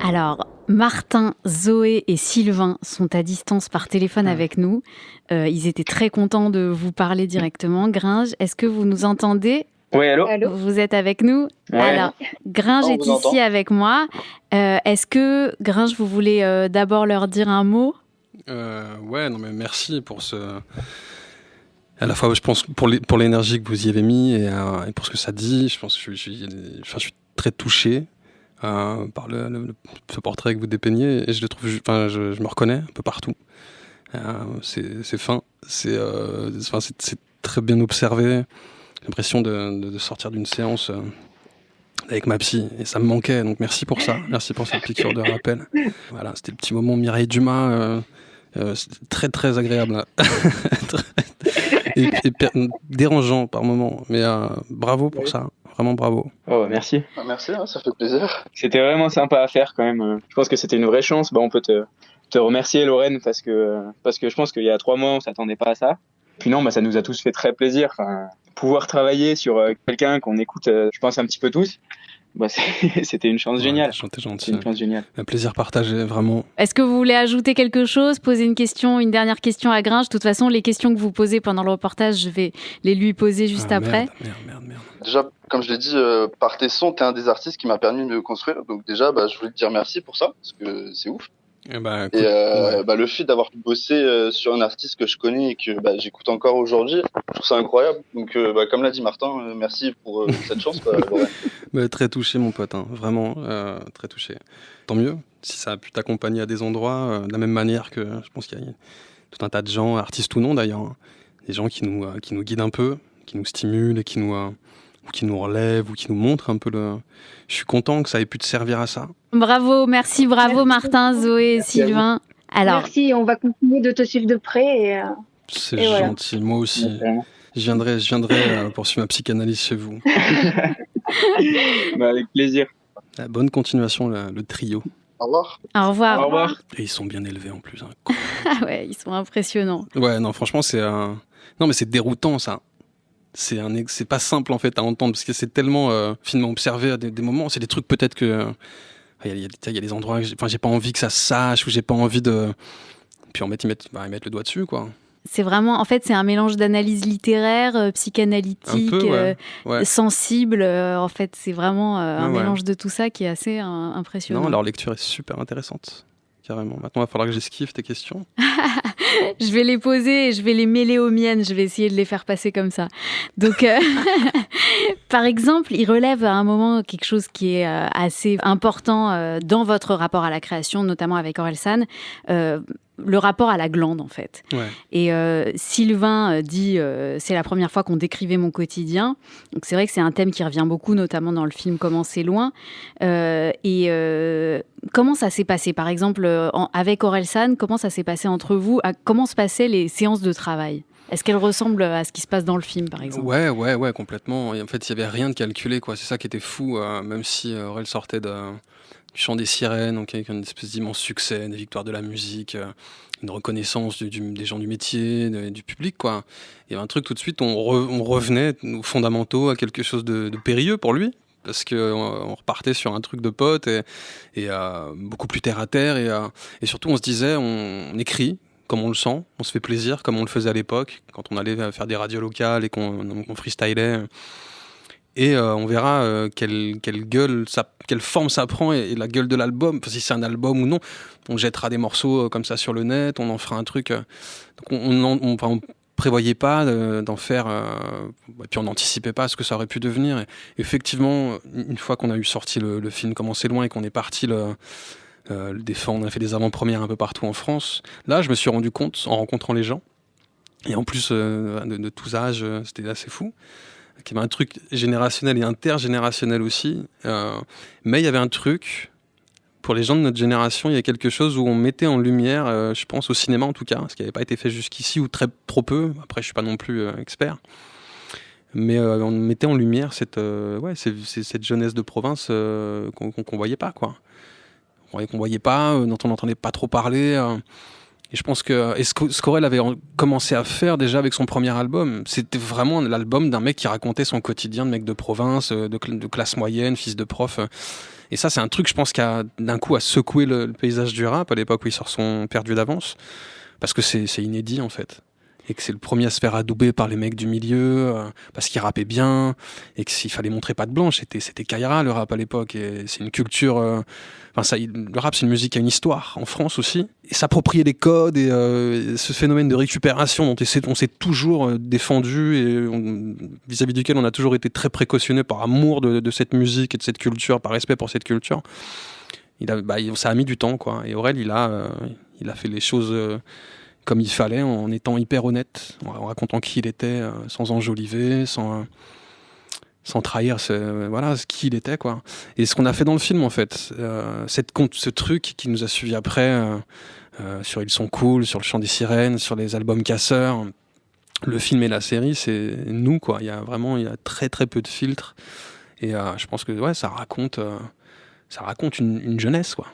Alors, Martin, Zoé et Sylvain sont à distance par téléphone avec nous. Ils étaient très contents de vous parler directement. Gringe, est-ce que vous nous entendez ? Ouais, allô ? Vous êtes avec nous ? Ouais. Alors, Gringe est ici avec moi. Est-ce que, Gringe, vous voulez d'abord leur dire un mot ? Ouais, non mais merci pour ce... À la fois, je pense, pour l'énergie que vous y avez mis et pour ce que ça dit, je pense que je suis très touché par ce portrait que vous dépeignez, et je le trouve, je me reconnais un peu partout. C'est fin, c'est très bien observé. J'ai l'impression de sortir d'une séance avec ma psy, et ça me manquait, donc merci pour ça, merci pour cette piqûre de rappel. Voilà, c'était le petit moment Mireille Dumas, c'était très très agréable. et dérangeant par moment, mais bravo pour ça, vraiment bravo. Oh, merci. Merci, ça fait plaisir. C'était vraiment sympa à faire quand même. Je pense que c'était une vraie chance. On peut te remercier, Lorraine, parce que je pense qu'il y a 3 mois, on s'attendait pas à ça. Puis non, ça nous a tous fait très plaisir. Pouvoir travailler sur quelqu'un qu'on écoute, je pense un petit peu tous. C'était une chance géniale. T'es gentil. C'est une chance géniale. Un plaisir partagé, vraiment. Est-ce que vous voulez ajouter quelque chose, poser une dernière question à Gringe ? De toute façon, les questions que vous posez pendant le reportage, je vais les lui poser juste après. Merde. Déjà, comme je l'ai dit, par tes sons, t'es un des artistes qui m'a permis de me construire. Donc déjà, je voulais te dire merci pour ça, parce que c'est ouf. Écoute, le fait d'avoir pu bosser sur un artiste que je connais et que j'écoute encore aujourd'hui, je trouve ça incroyable. Donc, comme l'a dit Martin, merci pour cette chance. Très touché, mon pote, hein. Vraiment très touché. Tant mieux, si ça a pu t'accompagner à des endroits, de la même manière que je pense qu'il y a tout un tas de gens, artistes ou non d'ailleurs, hein, des gens qui nous guident un peu, qui nous stimulent et qui nous relèvent ou qui nous montrent un peu Je suis content que ça ait pu te servir à ça. Bravo Martin, Zoé et Sylvain. Alors, merci, on va continuer de te suivre de près. C'est gentil, voilà. Moi aussi. Je viendrai poursuivre ma psychanalyse chez vous. Avec plaisir. Bonne continuation, le trio. Au revoir. Au revoir. Au revoir. Et ils sont bien élevés en plus. Hein. Ah ouais, ils sont impressionnants. Ouais, non, franchement, non, mais c'est déroutant, ça. C'est pas simple, en fait, à entendre, parce que c'est tellement finement observé à des moments. C'est des trucs, peut-être que... Il y a des endroits où j'ai pas envie que ça se sache, ou j'ai pas envie de... Puis en fait, ils mettent le doigt dessus, quoi. C'est vraiment, en fait, c'est un mélange d'analyse littéraire, psychanalytique, sensible. En fait, c'est vraiment un mélange de tout ça qui est assez impressionnant. Non, leur lecture est super intéressante, carrément. Maintenant, il va falloir que j'esquive tes questions. Je vais les poser et je vais les mêler aux miennes. Je vais essayer de les faire passer comme ça. Donc, par exemple, il relève à un moment quelque chose qui est assez important dans votre rapport à la création, notamment avec Orelsan. Le rapport à la glande, en fait. Ouais. Et Sylvain dit c'est la première fois qu'on décrivait mon quotidien. Donc c'est vrai que c'est un thème qui revient beaucoup, notamment dans le film Comment c'est loin. Comment ça s'est passé, par exemple, avec Orelsan, comment ça s'est passé entre vous ? Comment se passaient les séances de travail ? Est-ce qu'elles ressemblent à ce qui se passe dans le film, par exemple ? Ouais, complètement. Et en fait, il n'y avait rien de calculé, quoi. C'est ça qui était fou, même si Aurel sortait du chant des sirènes, donc avec une espèce d'immense succès, des victoires de la musique, une reconnaissance des gens du métier, du public, quoi. Il y avait un truc tout de suite, on revenait aux fondamentaux, à quelque chose de périlleux pour lui, parce qu'on repartait sur un truc de pote et beaucoup plus terre à terre, et surtout on se disait, on écrit comme on le sent, on se fait plaisir comme on le faisait à l'époque, quand on allait faire des radios locales et qu'on freestylait. Et on verra quelle forme ça prend et la gueule de l'album, si c'est un album ou non. On jettera des morceaux comme ça sur le net, on en fera un truc. Donc on prévoyait pas d'en faire, et puis on n'anticipait pas ce que ça aurait pu devenir. Et effectivement, une fois qu'on a eu sorti le film Comment c'est loin et qu'on est parti on a fait des avant-premières un peu partout en France, là je me suis rendu compte en rencontrant les gens, et en plus de tous âges, c'était assez fou, qu'il y avait un truc générationnel et intergénérationnel aussi, mais il y avait un truc, pour les gens de notre génération, il y a quelque chose où on mettait en lumière, je pense au cinéma en tout cas, ce qui n'avait pas été fait jusqu'ici, ou trop peu, après je ne suis pas non plus expert, mais on mettait en lumière cette jeunesse de province qu'on ne voyait pas, quoi. Qu'on voyait pas, dont on n'entendait pas trop parler. Et je pense que ce qu'Aurel avait commencé à faire déjà avec son premier album, c'était vraiment l'album d'un mec qui racontait son quotidien de mec de province, de classe moyenne, fils de prof. Et ça, c'est un truc, je pense, qui a d'un coup a secoué le paysage du rap à l'époque où il sort son Perdu d'avance, parce que c'est inédit en fait. Et que c'est le premier à se faire adouber par les mecs du milieu, parce qu'il rappait bien, et qu'il fallait montrer patte blanche. C'était Kaira, le rap à l'époque, et c'est une culture... le rap, c'est une musique qui a une histoire, en France aussi. Et s'approprier les codes, et ce phénomène de récupération dont on s'est toujours défendu, et vis-à-vis duquel on a toujours été très précautionneux par amour de cette musique et de cette culture, par respect pour cette culture. Ça a mis du temps, quoi. Et Aurel, il a fait les choses... comme il fallait, en étant hyper honnête, en racontant qui il était, sans enjoliver, sans trahir qui il était, quoi. Et ce qu'on a fait dans le film, en fait, ce truc qui nous a suivi après, sur Ils sont cool, sur Le Chant des Sirènes, sur les albums casseurs, le film et la série, c'est nous, quoi. Il y a très très peu de filtres, et je pense que ça raconte une jeunesse, quoi.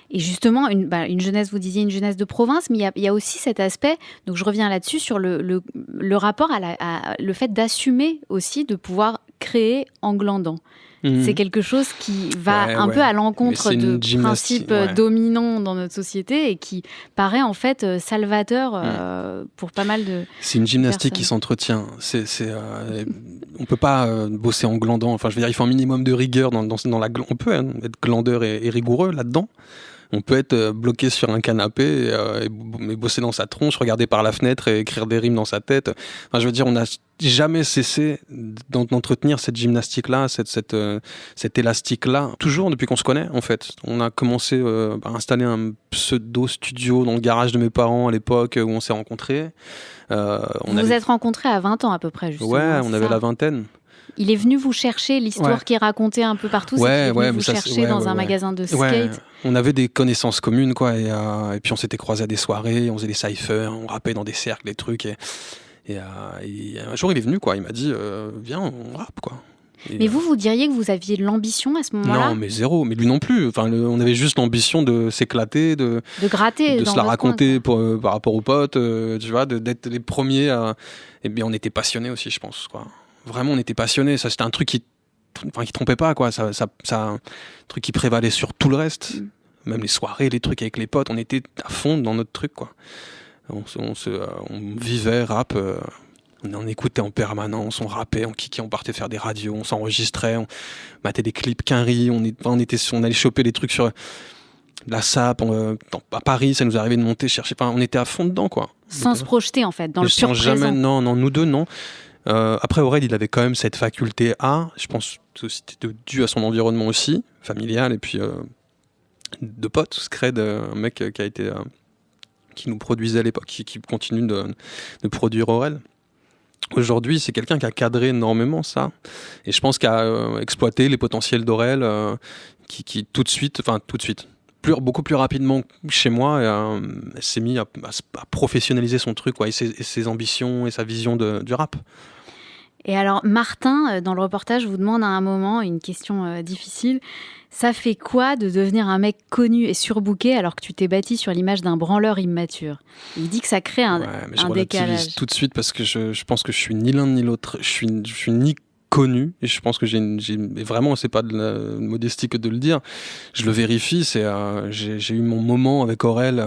Et justement, une jeunesse, vous disiez une jeunesse de province, mais il y a aussi cet aspect, donc je reviens là-dessus, sur le rapport à le fait d'assumer aussi, de pouvoir créer en glandant. C'est quelque chose qui va un peu à l'encontre de principes dominants dans notre société et qui paraît en fait salvateur pour pas mal de C'est une gymnastique personnes. qui s'entretient. On peut pas bosser en glandant. Enfin, je veux dire, il faut un minimum de rigueur dans on peut être glandeur et rigoureux là-dedans. On peut être bloqué sur un canapé et bosser dans sa tronche, regarder par la fenêtre et écrire des rimes dans sa tête. Enfin, je veux dire, on n'a jamais cessé d'entretenir cette gymnastique-là, cet élastique-là, toujours depuis qu'on se connaît, en fait. On a commencé à installer un pseudo-studio dans le garage de mes parents à l'époque où on s'est rencontrés. Vous êtes rencontrés à 20 ans à peu près, justement. Ouais, on avait la vingtaine. Il est venu vous chercher, l'histoire qui est racontée un peu partout, c'est qu'il est venu vous chercher dans un magasin de skate. Ouais. On avait des connaissances communes, quoi, et puis on s'était croisés à des soirées, on faisait des cyphers, on rappait dans des cercles, des trucs, et un jour il est venu, quoi, il m'a dit viens, on rappe, quoi. Mais vous diriez que vous aviez l'ambition à ce moment-là ? Non, mais zéro, mais lui non plus. Enfin, on avait juste l'ambition de s'éclater, de gratter, de se la raconter par rapport aux potes, tu vois, d'être les premiers à... Et bien, on était passionnés aussi, je pense, quoi. Vraiment, on était passionnés. Ça, c'était un truc qui trompait pas, quoi. Ça, un truc qui prévalait sur tout le reste. Même les soirées, les trucs avec les potes, on était à fond dans notre truc, quoi. On vivait rap, on écoutait en permanence, on rappait, on kickait, on partait faire des radios, on s'enregistrait, on matait des clips Quinry, on allait choper les trucs sur la SAP, à Paris, ça nous arrivait de monter, chercher, on était à fond dedans, quoi. Sans se projeter, en fait, dans le pur présent. Non, nous deux, non. Après, Aurel, il avait quand même cette faculté je pense que c'était dû à son environnement aussi, familial, et puis de potes, Scred, un mec qui nous produisait à l'époque, qui continue de produire Aurel. Aujourd'hui, c'est quelqu'un qui a cadré énormément ça, et je pense qu'il a exploité les potentiels d'Aurel, qui tout de suite, beaucoup plus rapidement chez moi, s'est mis à professionnaliser son truc, quoi, et ses ambitions et sa vision du rap. Et alors, Martin, dans le reportage, vous demande à un moment une question difficile. Ça fait quoi de devenir un mec connu et surbooké alors que tu t'es bâti sur l'image d'un branleur immature ? Il dit que ça crée un décalage. Tout de suite parce que je pense que je suis ni l'un ni l'autre. Je suis ni connu, et je pense que et vraiment, c'est pas de la modestie que de le dire, je le vérifie, j'ai eu mon moment avec Aurel,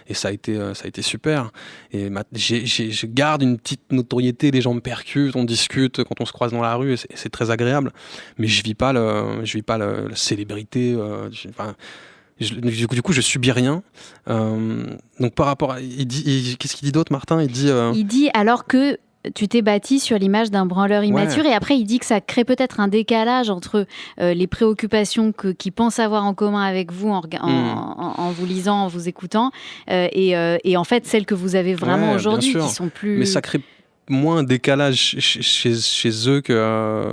et ça a été super, et je garde une petite notoriété, les gens me percutent, on discute quand on se croise dans la rue, et c'est très agréable, mais je vis pas la célébrité, du coup, je subis rien. Donc par rapport à, qu'est-ce qu'il dit d'autre, Martin? Il dit alors que tu t'es bâti sur l'image d'un branleur immature, et après il dit que ça crée peut-être un décalage entre les préoccupations qu'il pense avoir en commun avec vous en vous lisant, en vous écoutant, et en fait celles que vous avez vraiment aujourd'hui, qui sont plus... Mais ça crée moins un décalage chez eux que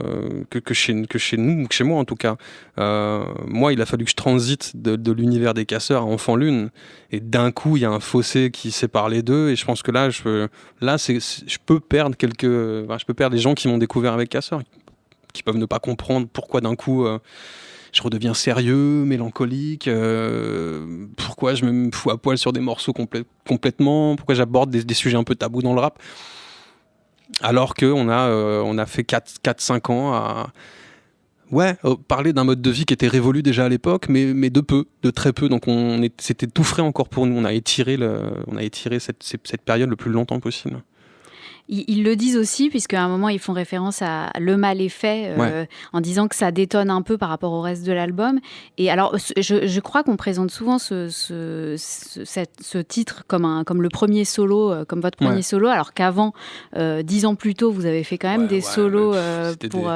chez nous, que chez moi en tout cas. Moi, il a fallu que je transite de l'univers des casseurs à Enfant Lune, et d'un coup il y a un fossé qui sépare les deux, et je pense que là je peux perdre les gens qui m'ont découvert avec Casseurs, qui peuvent ne pas comprendre pourquoi d'un coup je redeviens sérieux, mélancolique, pourquoi je me fous à poil sur des morceaux complètement, pourquoi j'aborde des sujets un peu tabous dans le rap. Alors qu'on a fait 4-5 ans à parler d'un mode de vie qui était révolu déjà à l'époque, mais de très peu. Donc c'était tout frais encore pour nous. On a étiré cette période le plus longtemps possible. Ils le disent aussi, puisqu'à un moment, ils font référence à Le Mal est fait, en disant que ça détonne un peu par rapport au reste de l'album. Et alors, je crois qu'on présente souvent ce titre comme le premier solo, comme votre premier solo, alors qu'avant, 10 ans plus tôt, vous avez fait quand même des solos pour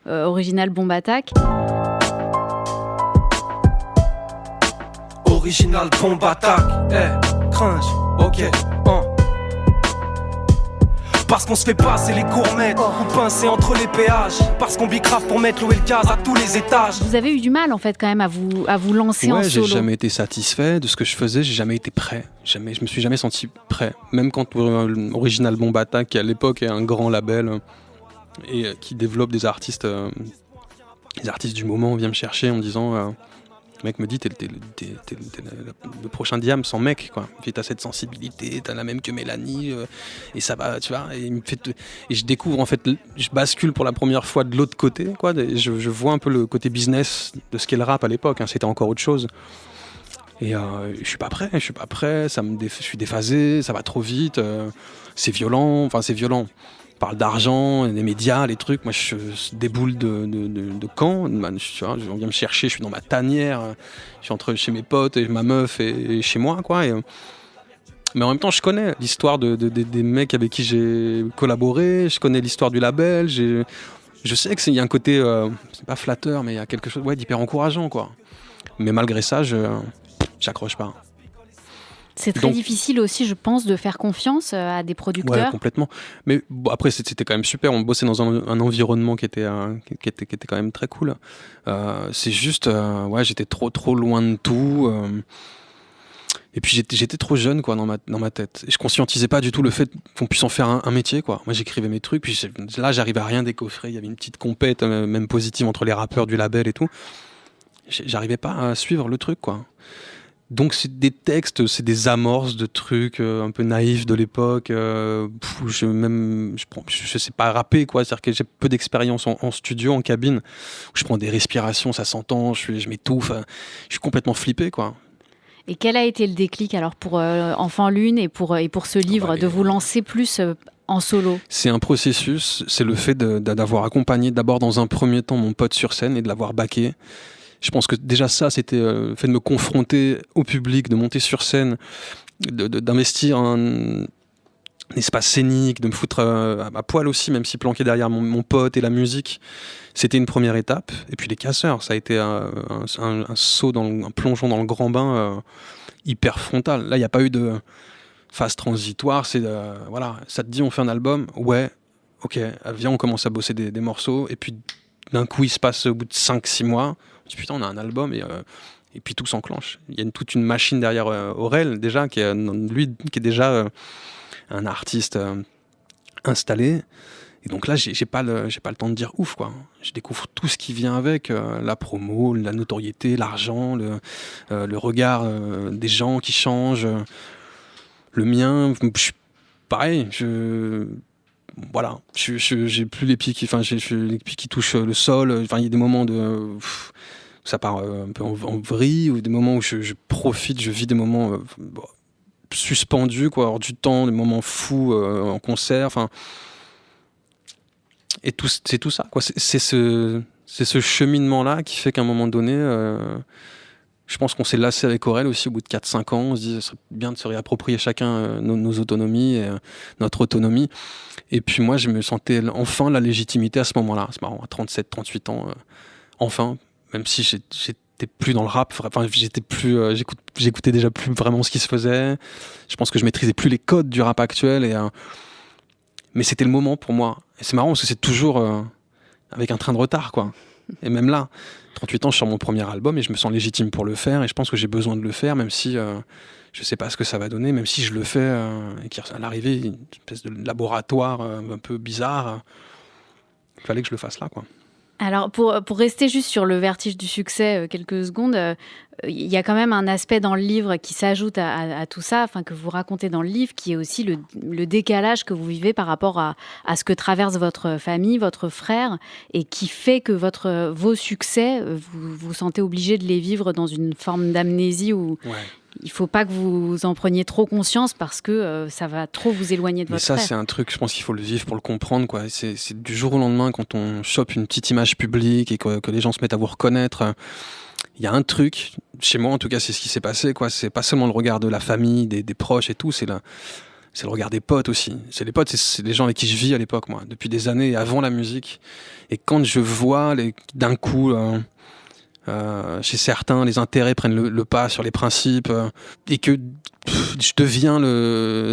Original Bomb Attack. Original Bomb Attack, cringe, ok, Parce qu'on se fait passer les gourmettes ou pincer entre les péages. Parce qu'on bicrave pour mettre l'eau et le gaz à tous les étages. Vous avez eu du mal en fait quand même à vous lancer en solo. J'ai jamais été satisfait de ce que je faisais, j'ai jamais été prêt. Je me suis jamais senti prêt. Même quand Original Bomb Attack, qui à l'époque est un grand label et qui développe des artistes du moment, vient me chercher en me disant... Le mec me dit, t'es le prochain Diam sans mec, quoi. Puis t'as cette sensibilité, t'as la même que Mélanie, et ça va, tu vois. Et je découvre, en fait, je bascule pour la première fois de l'autre côté, quoi. Je vois un peu le côté business de ce qu'est le rap à l'époque, hein. C'était encore autre chose. Et je suis pas prêt, je suis déphasé, ça va trop vite, c'est violent. On parle d'argent, des médias, les trucs. Moi, je déboule de Caen. Tu vois, on vient me chercher, je suis dans ma tanière. Je suis entre chez mes potes et ma meuf et chez moi, quoi. Mais en même temps, je connais l'histoire des mecs avec qui j'ai collaboré. Je connais l'histoire du label. Je sais qu'il y a un côté, c'est pas flatteur, mais il y a quelque chose d'hyper encourageant, quoi. Mais malgré ça, j'accroche pas. C'est très difficile aussi, je pense, de faire confiance à des producteurs. Ouais, complètement. Mais bon, après, c'était quand même super. On bossait dans un environnement qui était quand même très cool. C'est juste, j'étais trop loin de tout. Et puis j'étais trop jeune, quoi, dans ma tête. Et je conscientisais pas du tout le fait qu'on puisse en faire un métier, quoi. Moi, j'écrivais mes trucs, puis là, j'arrivais à rien décoffrer. Il y avait une petite compète, même positive, entre les rappeurs du label et tout. J'arrivais pas à suivre le truc, quoi. Donc c'est des textes, c'est des amorces de trucs un peu naïfs de l'époque. Je sais pas rapper, quoi. C'est-à-dire que j'ai peu d'expérience en studio, en cabine. Où je prends des respirations, ça s'entend, je m'étouffe. Je suis complètement flippé, quoi. Et quel a été le déclic alors pour Enfant Lune et pour ce livre, de vous lancer plus en solo? C'est un processus, c'est le fait d'avoir accompagné d'abord dans un premier temps mon pote sur scène et de l'avoir backé. Je pense que déjà ça, c'était le fait de me confronter au public, de monter sur scène, d'investir un espace scénique, de me foutre à poil aussi, même si planqué derrière mon pote et la musique. C'était une première étape. Et puis les casseurs, ça a été un saut, un plongeon dans le grand bain hyper frontal. Là, il n'y a pas eu de phase transitoire. C'est ça te dit on fait un album, ouais, ok, viens, on commence à bosser des morceaux. Et puis d'un coup, il se passe au bout de 5-6 mois, putain, on a un album et puis tout s'enclenche. Il y a toute une machine derrière Aurel déjà qui est déjà un artiste installé. Et donc là, j'ai pas le temps de dire ouf, quoi. Je découvre tout ce qui vient avec, la promo, la notoriété, l'argent, le regard des gens qui changent. Le mien, pareil, voilà, j'ai plus les pieds j'ai les pieds qui touchent le sol. Enfin, il y a des moments de ça part un peu en vrille, ou des moments où je profite, je vis des moments suspendus, quoi, hors du temps, des moments fous en concert. Enfin, et c'est tout ça, quoi. C'est ce cheminement-là qui fait qu'à un moment donné, je pense qu'on s'est lassé avec Aurel aussi au bout de 4-5 ans. On se dit que ce serait bien de se réapproprier chacun nos autonomies et notre autonomie. Et puis moi, je me sentais enfin la légitimité à ce moment-là. C'est marrant, à 37-38 ans, enfin, même si j'étais plus dans le rap, enfin, j'écoutais déjà plus vraiment ce qui se faisait. Je pense que je maîtrisais plus les codes du rap actuel. Mais c'était le moment pour moi. Et c'est marrant parce que c'est toujours avec un train de retard, quoi. Et même là, 38 ans, je sors mon premier album et je me sens légitime pour le faire. Et je pense que j'ai besoin de le faire, même si je sais pas ce que ça va donner, même si je le fais et qu'à l'arrivée, une espèce de laboratoire un peu bizarre. Il fallait que je le fasse là, quoi. Alors, pour rester juste sur le vertige du succès quelques secondes, il y a quand même un aspect dans le livre qui s'ajoute à tout ça, enfin, que vous racontez dans le livre, qui est aussi le décalage que vous vivez par rapport à ce que traverse votre famille, votre frère, et qui fait que vos succès, vous vous sentez obligé de les vivre dans une forme d'amnésie où il ne faut pas que vous en preniez trop conscience parce que ça va trop vous éloigner de votre frère. Mais ça, c'est un truc, je pense qu'il faut le vivre pour le comprendre, quoi. C'est du jour au lendemain, quand on chope une petite image publique et que les gens se mettent à vous reconnaître. Il y a un truc, chez moi en tout cas, c'est ce qui s'est passé, quoi. C'est pas seulement le regard de la famille, des proches et tout, c'est le regard des potes aussi. C'est les potes, c'est les gens avec qui je vis à l'époque, moi, depuis des années avant la musique. Et quand je vois d'un coup... chez certains, les intérêts prennent le pas sur les principes et que je deviens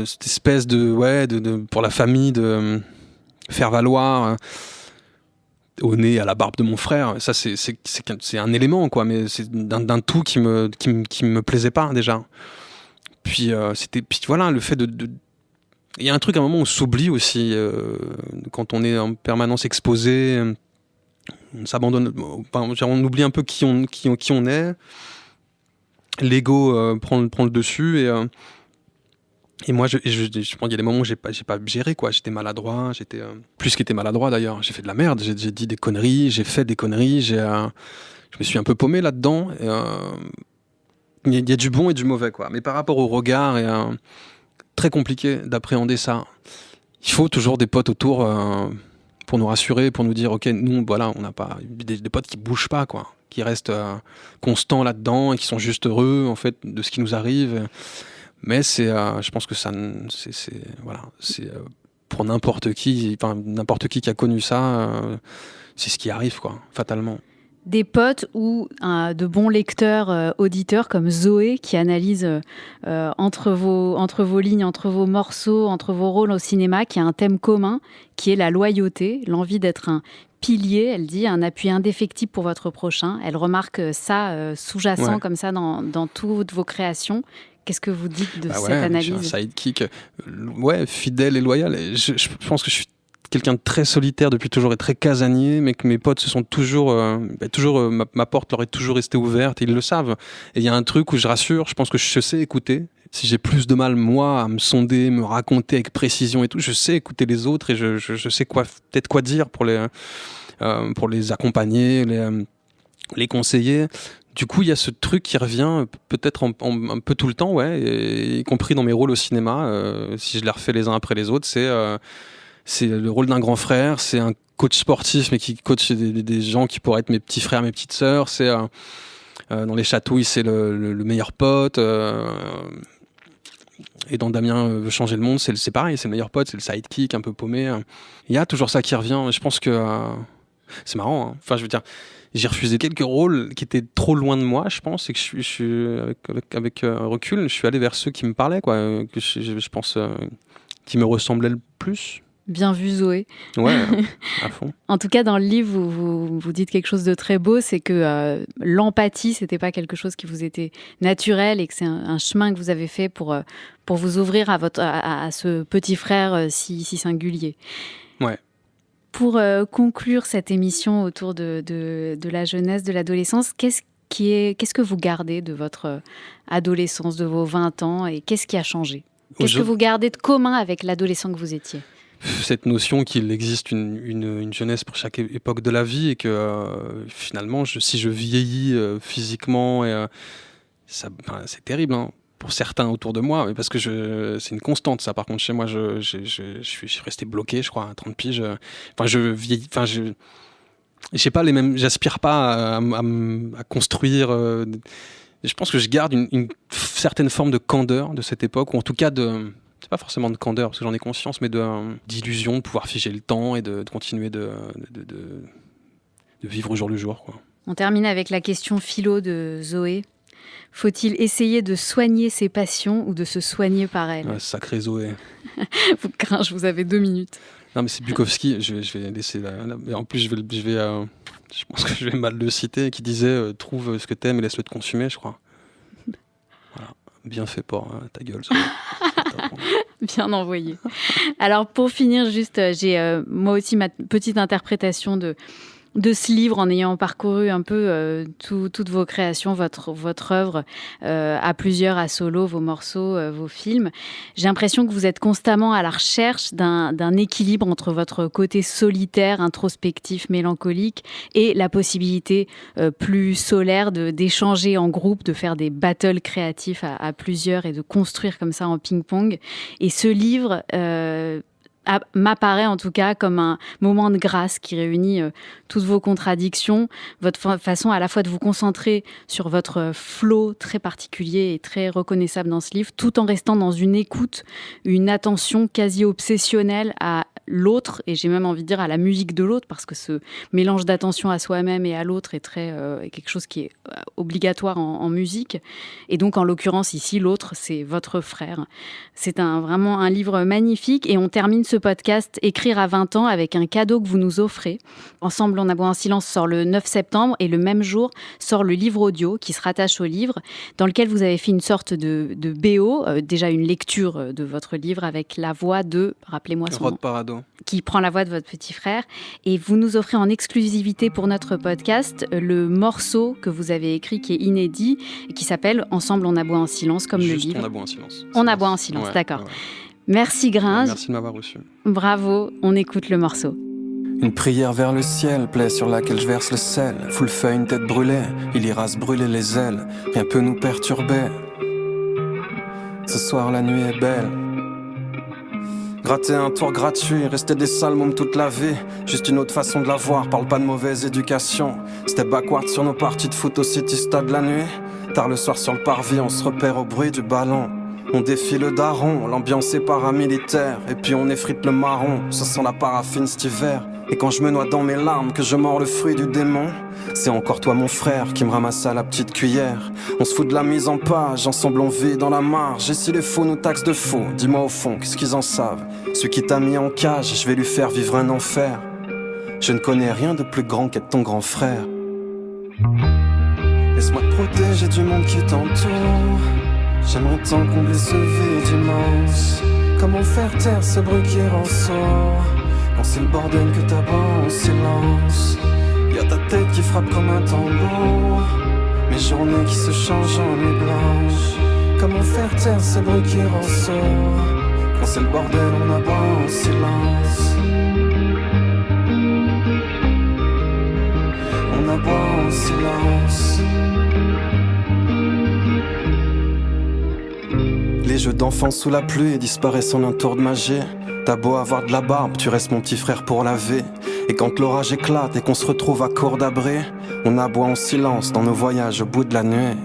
cette espèce de pour la famille de faire valoir au nez à la barbe de mon frère. Ça, c'est un élément, quoi, mais c'est d'un tout qui me plaisait pas déjà. Puis voilà, le fait il y a un truc à un moment où on s'oublie aussi quand on est en permanence exposé. On s'abandonne, on oublie un peu qui on est. L'ego prend le dessus et moi je pense qu'il y a des moments où j'ai pas géré, quoi. J'étais maladroit, plus qu'était maladroit d'ailleurs. J'ai fait de la merde, j'ai dit des conneries, j'ai fait des conneries, je me suis un peu paumé là-dedans. Il y a du bon et du mauvais, quoi. Mais par rapport au regard, très compliqué d'appréhender ça. Il faut toujours des potes autour. Pour nous rassurer, pour nous dire, ok, nous, voilà, on n'a pas des potes qui bougent pas, quoi, qui restent constants là-dedans et qui sont juste heureux, en fait, de ce qui nous arrive. Mais je pense que ça, c'est pour n'importe qui qui a connu ça, c'est ce qui arrive, quoi, fatalement. Des potes ou de bons lecteurs, auditeurs comme Zoé qui analyse entre vos lignes, entre vos morceaux, entre vos rôles au cinéma, qui a un thème commun, qui est la loyauté, l'envie d'être un pilier, elle dit, un appui indéfectible pour votre prochain. Elle remarque ça sous-jacent comme ça dans toutes vos créations. Qu'est-ce que vous dites de cette analyse ? Je suis un sidekick, fidèle et loyal. Et je pense que je suis quelqu'un de très solitaire depuis toujours et très casanier, mais que mes potes se sont toujours ma porte leur est toujours restée ouverte et ils le savent. Et il y a un truc où je rassure, je pense que je sais écouter. Si j'ai plus de mal, moi, à me sonder, me raconter avec précision et tout, je sais écouter les autres et je sais peut-être quoi dire pour les accompagner, les conseiller. Du coup, il y a ce truc qui revient peut-être un peu tout le temps, y compris dans mes rôles au cinéma. Si je les refais les uns après les autres, c'est le rôle d'un grand frère, c'est un coach sportif, mais qui coach des gens qui pourraient être mes petits frères, mes petites sœurs. C'est dans Les Chatouilles, c'est le meilleur pote. Et dans Damien veut changer le monde, c'est pareil, c'est le meilleur pote, c'est le sidekick un peu paumé. Il y a toujours ça qui revient. Je pense que c'est marrant. Enfin, je veux dire, j'ai refusé quelques rôles qui étaient trop loin de moi, je pense, et que je suis avec recul, je suis allé vers ceux qui me parlaient, quoi, que je pense qui me ressemblaient le plus. Bien vu, Zoé. Ouais, à fond. En tout cas, dans le livre, vous dites quelque chose de très beau, c'est que l'empathie, c'était pas quelque chose qui vous était naturel et que c'est un chemin que vous avez fait pour vous ouvrir à ce petit frère si singulier. Ouais. Pour conclure cette émission autour de la jeunesse, de l'adolescence, qu'est-ce que vous gardez de votre adolescence, de vos 20 ans, et qu'est-ce qui a changé ? Qu'est-ce que vous gardez de commun avec l'adolescent que vous étiez ? cette notion qu'il existe une jeunesse pour chaque époque de la vie et que finalement, si je vieillis physiquement, c'est terrible pour certains autour de moi, mais parce que c'est une constante ça. Par contre, chez moi, je suis resté bloqué, je crois, à 30 piges. Je vieillis, j'ai pas les mêmes, j'aspire pas à construire. Je pense que je garde une certaine forme de candeur de cette époque, ou en tout cas c'est pas forcément de candeur parce que j'en ai conscience, mais d'illusion de pouvoir figer le temps et de continuer de vivre au jour le jour, quoi. On termine avec la question philo de Zoé. Faut-il essayer de soigner ses passions ou de se soigner par elles ? Sacré Zoé. Je vous avez 2 minutes. Non, mais c'est Bukowski. Je vais laisser en plus, je pense que je vais mal le citer, qui disait trouve ce que t'aimes et laisse-le te consumer, je crois. Voilà. Bien fait pour ta gueule. Ça. Bien envoyé. Alors pour finir, juste, j'ai moi aussi ma petite interprétation de ce livre en ayant parcouru un peu toutes vos créations, votre œuvre à plusieurs, à solo, vos morceaux, vos films. J'ai l'impression que vous êtes constamment à la recherche d'un équilibre entre votre côté solitaire, introspectif, mélancolique et la possibilité plus solaire d'échanger en groupe, de faire des battles créatifs à plusieurs et de construire comme ça en ping-pong. Et ce livre m'apparaît en tout cas comme un moment de grâce qui réunit toutes vos contradictions, votre façon à la fois de vous concentrer sur votre flow très particulier et très reconnaissable dans ce livre, tout en restant dans une écoute, une attention quasi obsessionnelle à l'autre, et j'ai même envie de dire à la musique de l'autre, parce que ce mélange d'attention à soi-même et à l'autre est quelque chose qui est obligatoire en musique. Et donc, en l'occurrence, ici, l'autre, c'est votre frère. C'est vraiment un livre magnifique, et on termine ce podcast Écrire à 20 ans avec un cadeau que vous nous offrez. Ensemble, on aboie en silence sort le 9 septembre, et le même jour sort le livre audio qui se rattache au livre, dans lequel vous avez fait une sorte de BO, déjà une lecture de votre livre avec la voix de, rappelez-moi son nom. Parado. Qui prend la voix de votre petit frère. Et vous nous offrez en exclusivité pour notre podcast le morceau que vous avez écrit qui est inédit et qui s'appelle Ensemble on aboie en silence, comme Juste le livre. On aboie en silence. On aboie en silence, ouais, d'accord. Ouais. Merci Gringe. Merci de m'avoir reçu. Bravo, on écoute le morceau. Une prière vers le ciel, plaie sur laquelle je verse le sel. Full feuille, une tête brûlée, il ira se brûler les ailes. Rien peut nous perturber. Ce soir la nuit est belle. Gratter un tour gratuit, rester des sales mômes toute la vie. Juste une autre façon de la voir, parle pas de mauvaise éducation. Step backward sur nos parties de foot au City Stade la nuit. Tard le soir sur le parvis, on se repère au bruit du ballon. On défie le daron, l'ambiance est paramilitaire. Et puis on effrite le marron, ça sent la paraffine cet hiver. Et quand je me noie dans mes larmes, que je mords le fruit du démon, c'est encore toi mon frère qui me ramasse à la petite cuillère. On se fout de la mise en page, ensemble on vit dans la marge. Et si les faux nous taxent de faux, dis-moi au fond, qu'est-ce qu'ils en savent? Celui qui t'a mis en cage, je vais lui faire vivre un enfer. Je ne connais rien de plus grand qu'être ton grand frère. Laisse-moi te protéger du monde qui t'entoure. J'aimerais tant combler ce vide immense. Comment faire taire ce bruit qui ressort quand c'est le bordel que t'aboies en silence. Y'a ta tête qui frappe comme un tambour, mes journées qui se changent en nuit blanche. Comment faire taire ce bruit qui ressort quand c'est le bordel on aboie en silence. On aboie en silence. Les jeux d'enfants sous la pluie disparaissent en un tour de magie. T'as beau avoir de la barbe, tu restes mon petit frère pour laver. Et quand l'orage éclate et qu'on se retrouve à court d'abri, on aboie en silence dans nos voyages au bout de la nuit.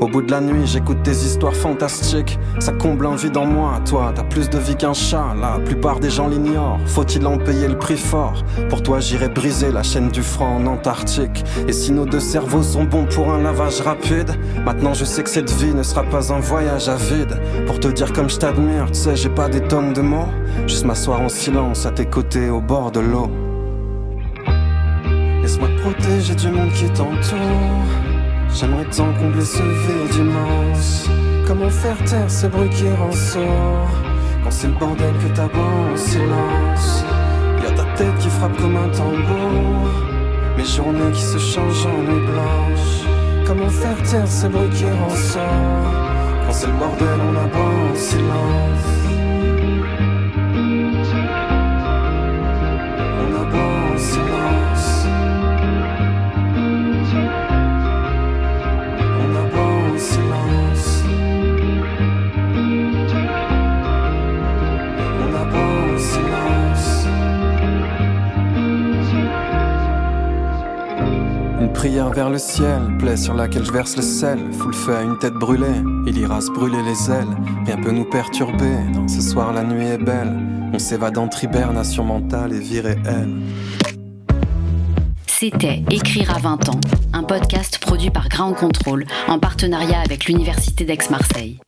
Au bout de la nuit, j'écoute tes histoires fantastiques. Ça comble un vide en moi, toi, t'as plus de vie qu'un chat. La plupart des gens l'ignorent, faut-il en payer le prix fort? Pour toi j'irai briser la chaîne du froid en Antarctique. Et si nos deux cerveaux sont bons pour un lavage rapide, maintenant je sais que cette vie ne sera pas un voyage à vide. Pour te dire comme je t'admire, tu sais j'ai pas des tonnes de mots. Juste m'asseoir en silence à tes côtés au bord de l'eau. Laisse-moi te protéger du monde qui t'entoure. J'aimerais tant combler ce vide immense. Comment faire taire ce bruit qui ressort quand c'est le bordel que t'aboies en silence. Y'a ta tête qui frappe comme un tambour, mes journées qui se changent en nuit blanche. Comment faire taire ce bruit qui ressort quand c'est le bordel on aboie en silence. vers le ciel, plaie sur laquelle je verse le sel. Fout le feu à une tête brûlée, il ira se brûler les ailes. Rien peut nous perturber, ce soir la nuit est belle. On s'évade entre hibernation mentale et vie réelle. C'était Écrire à 20 ans, un podcast produit par Ground Control en partenariat avec l'Université d'Aix-Marseille.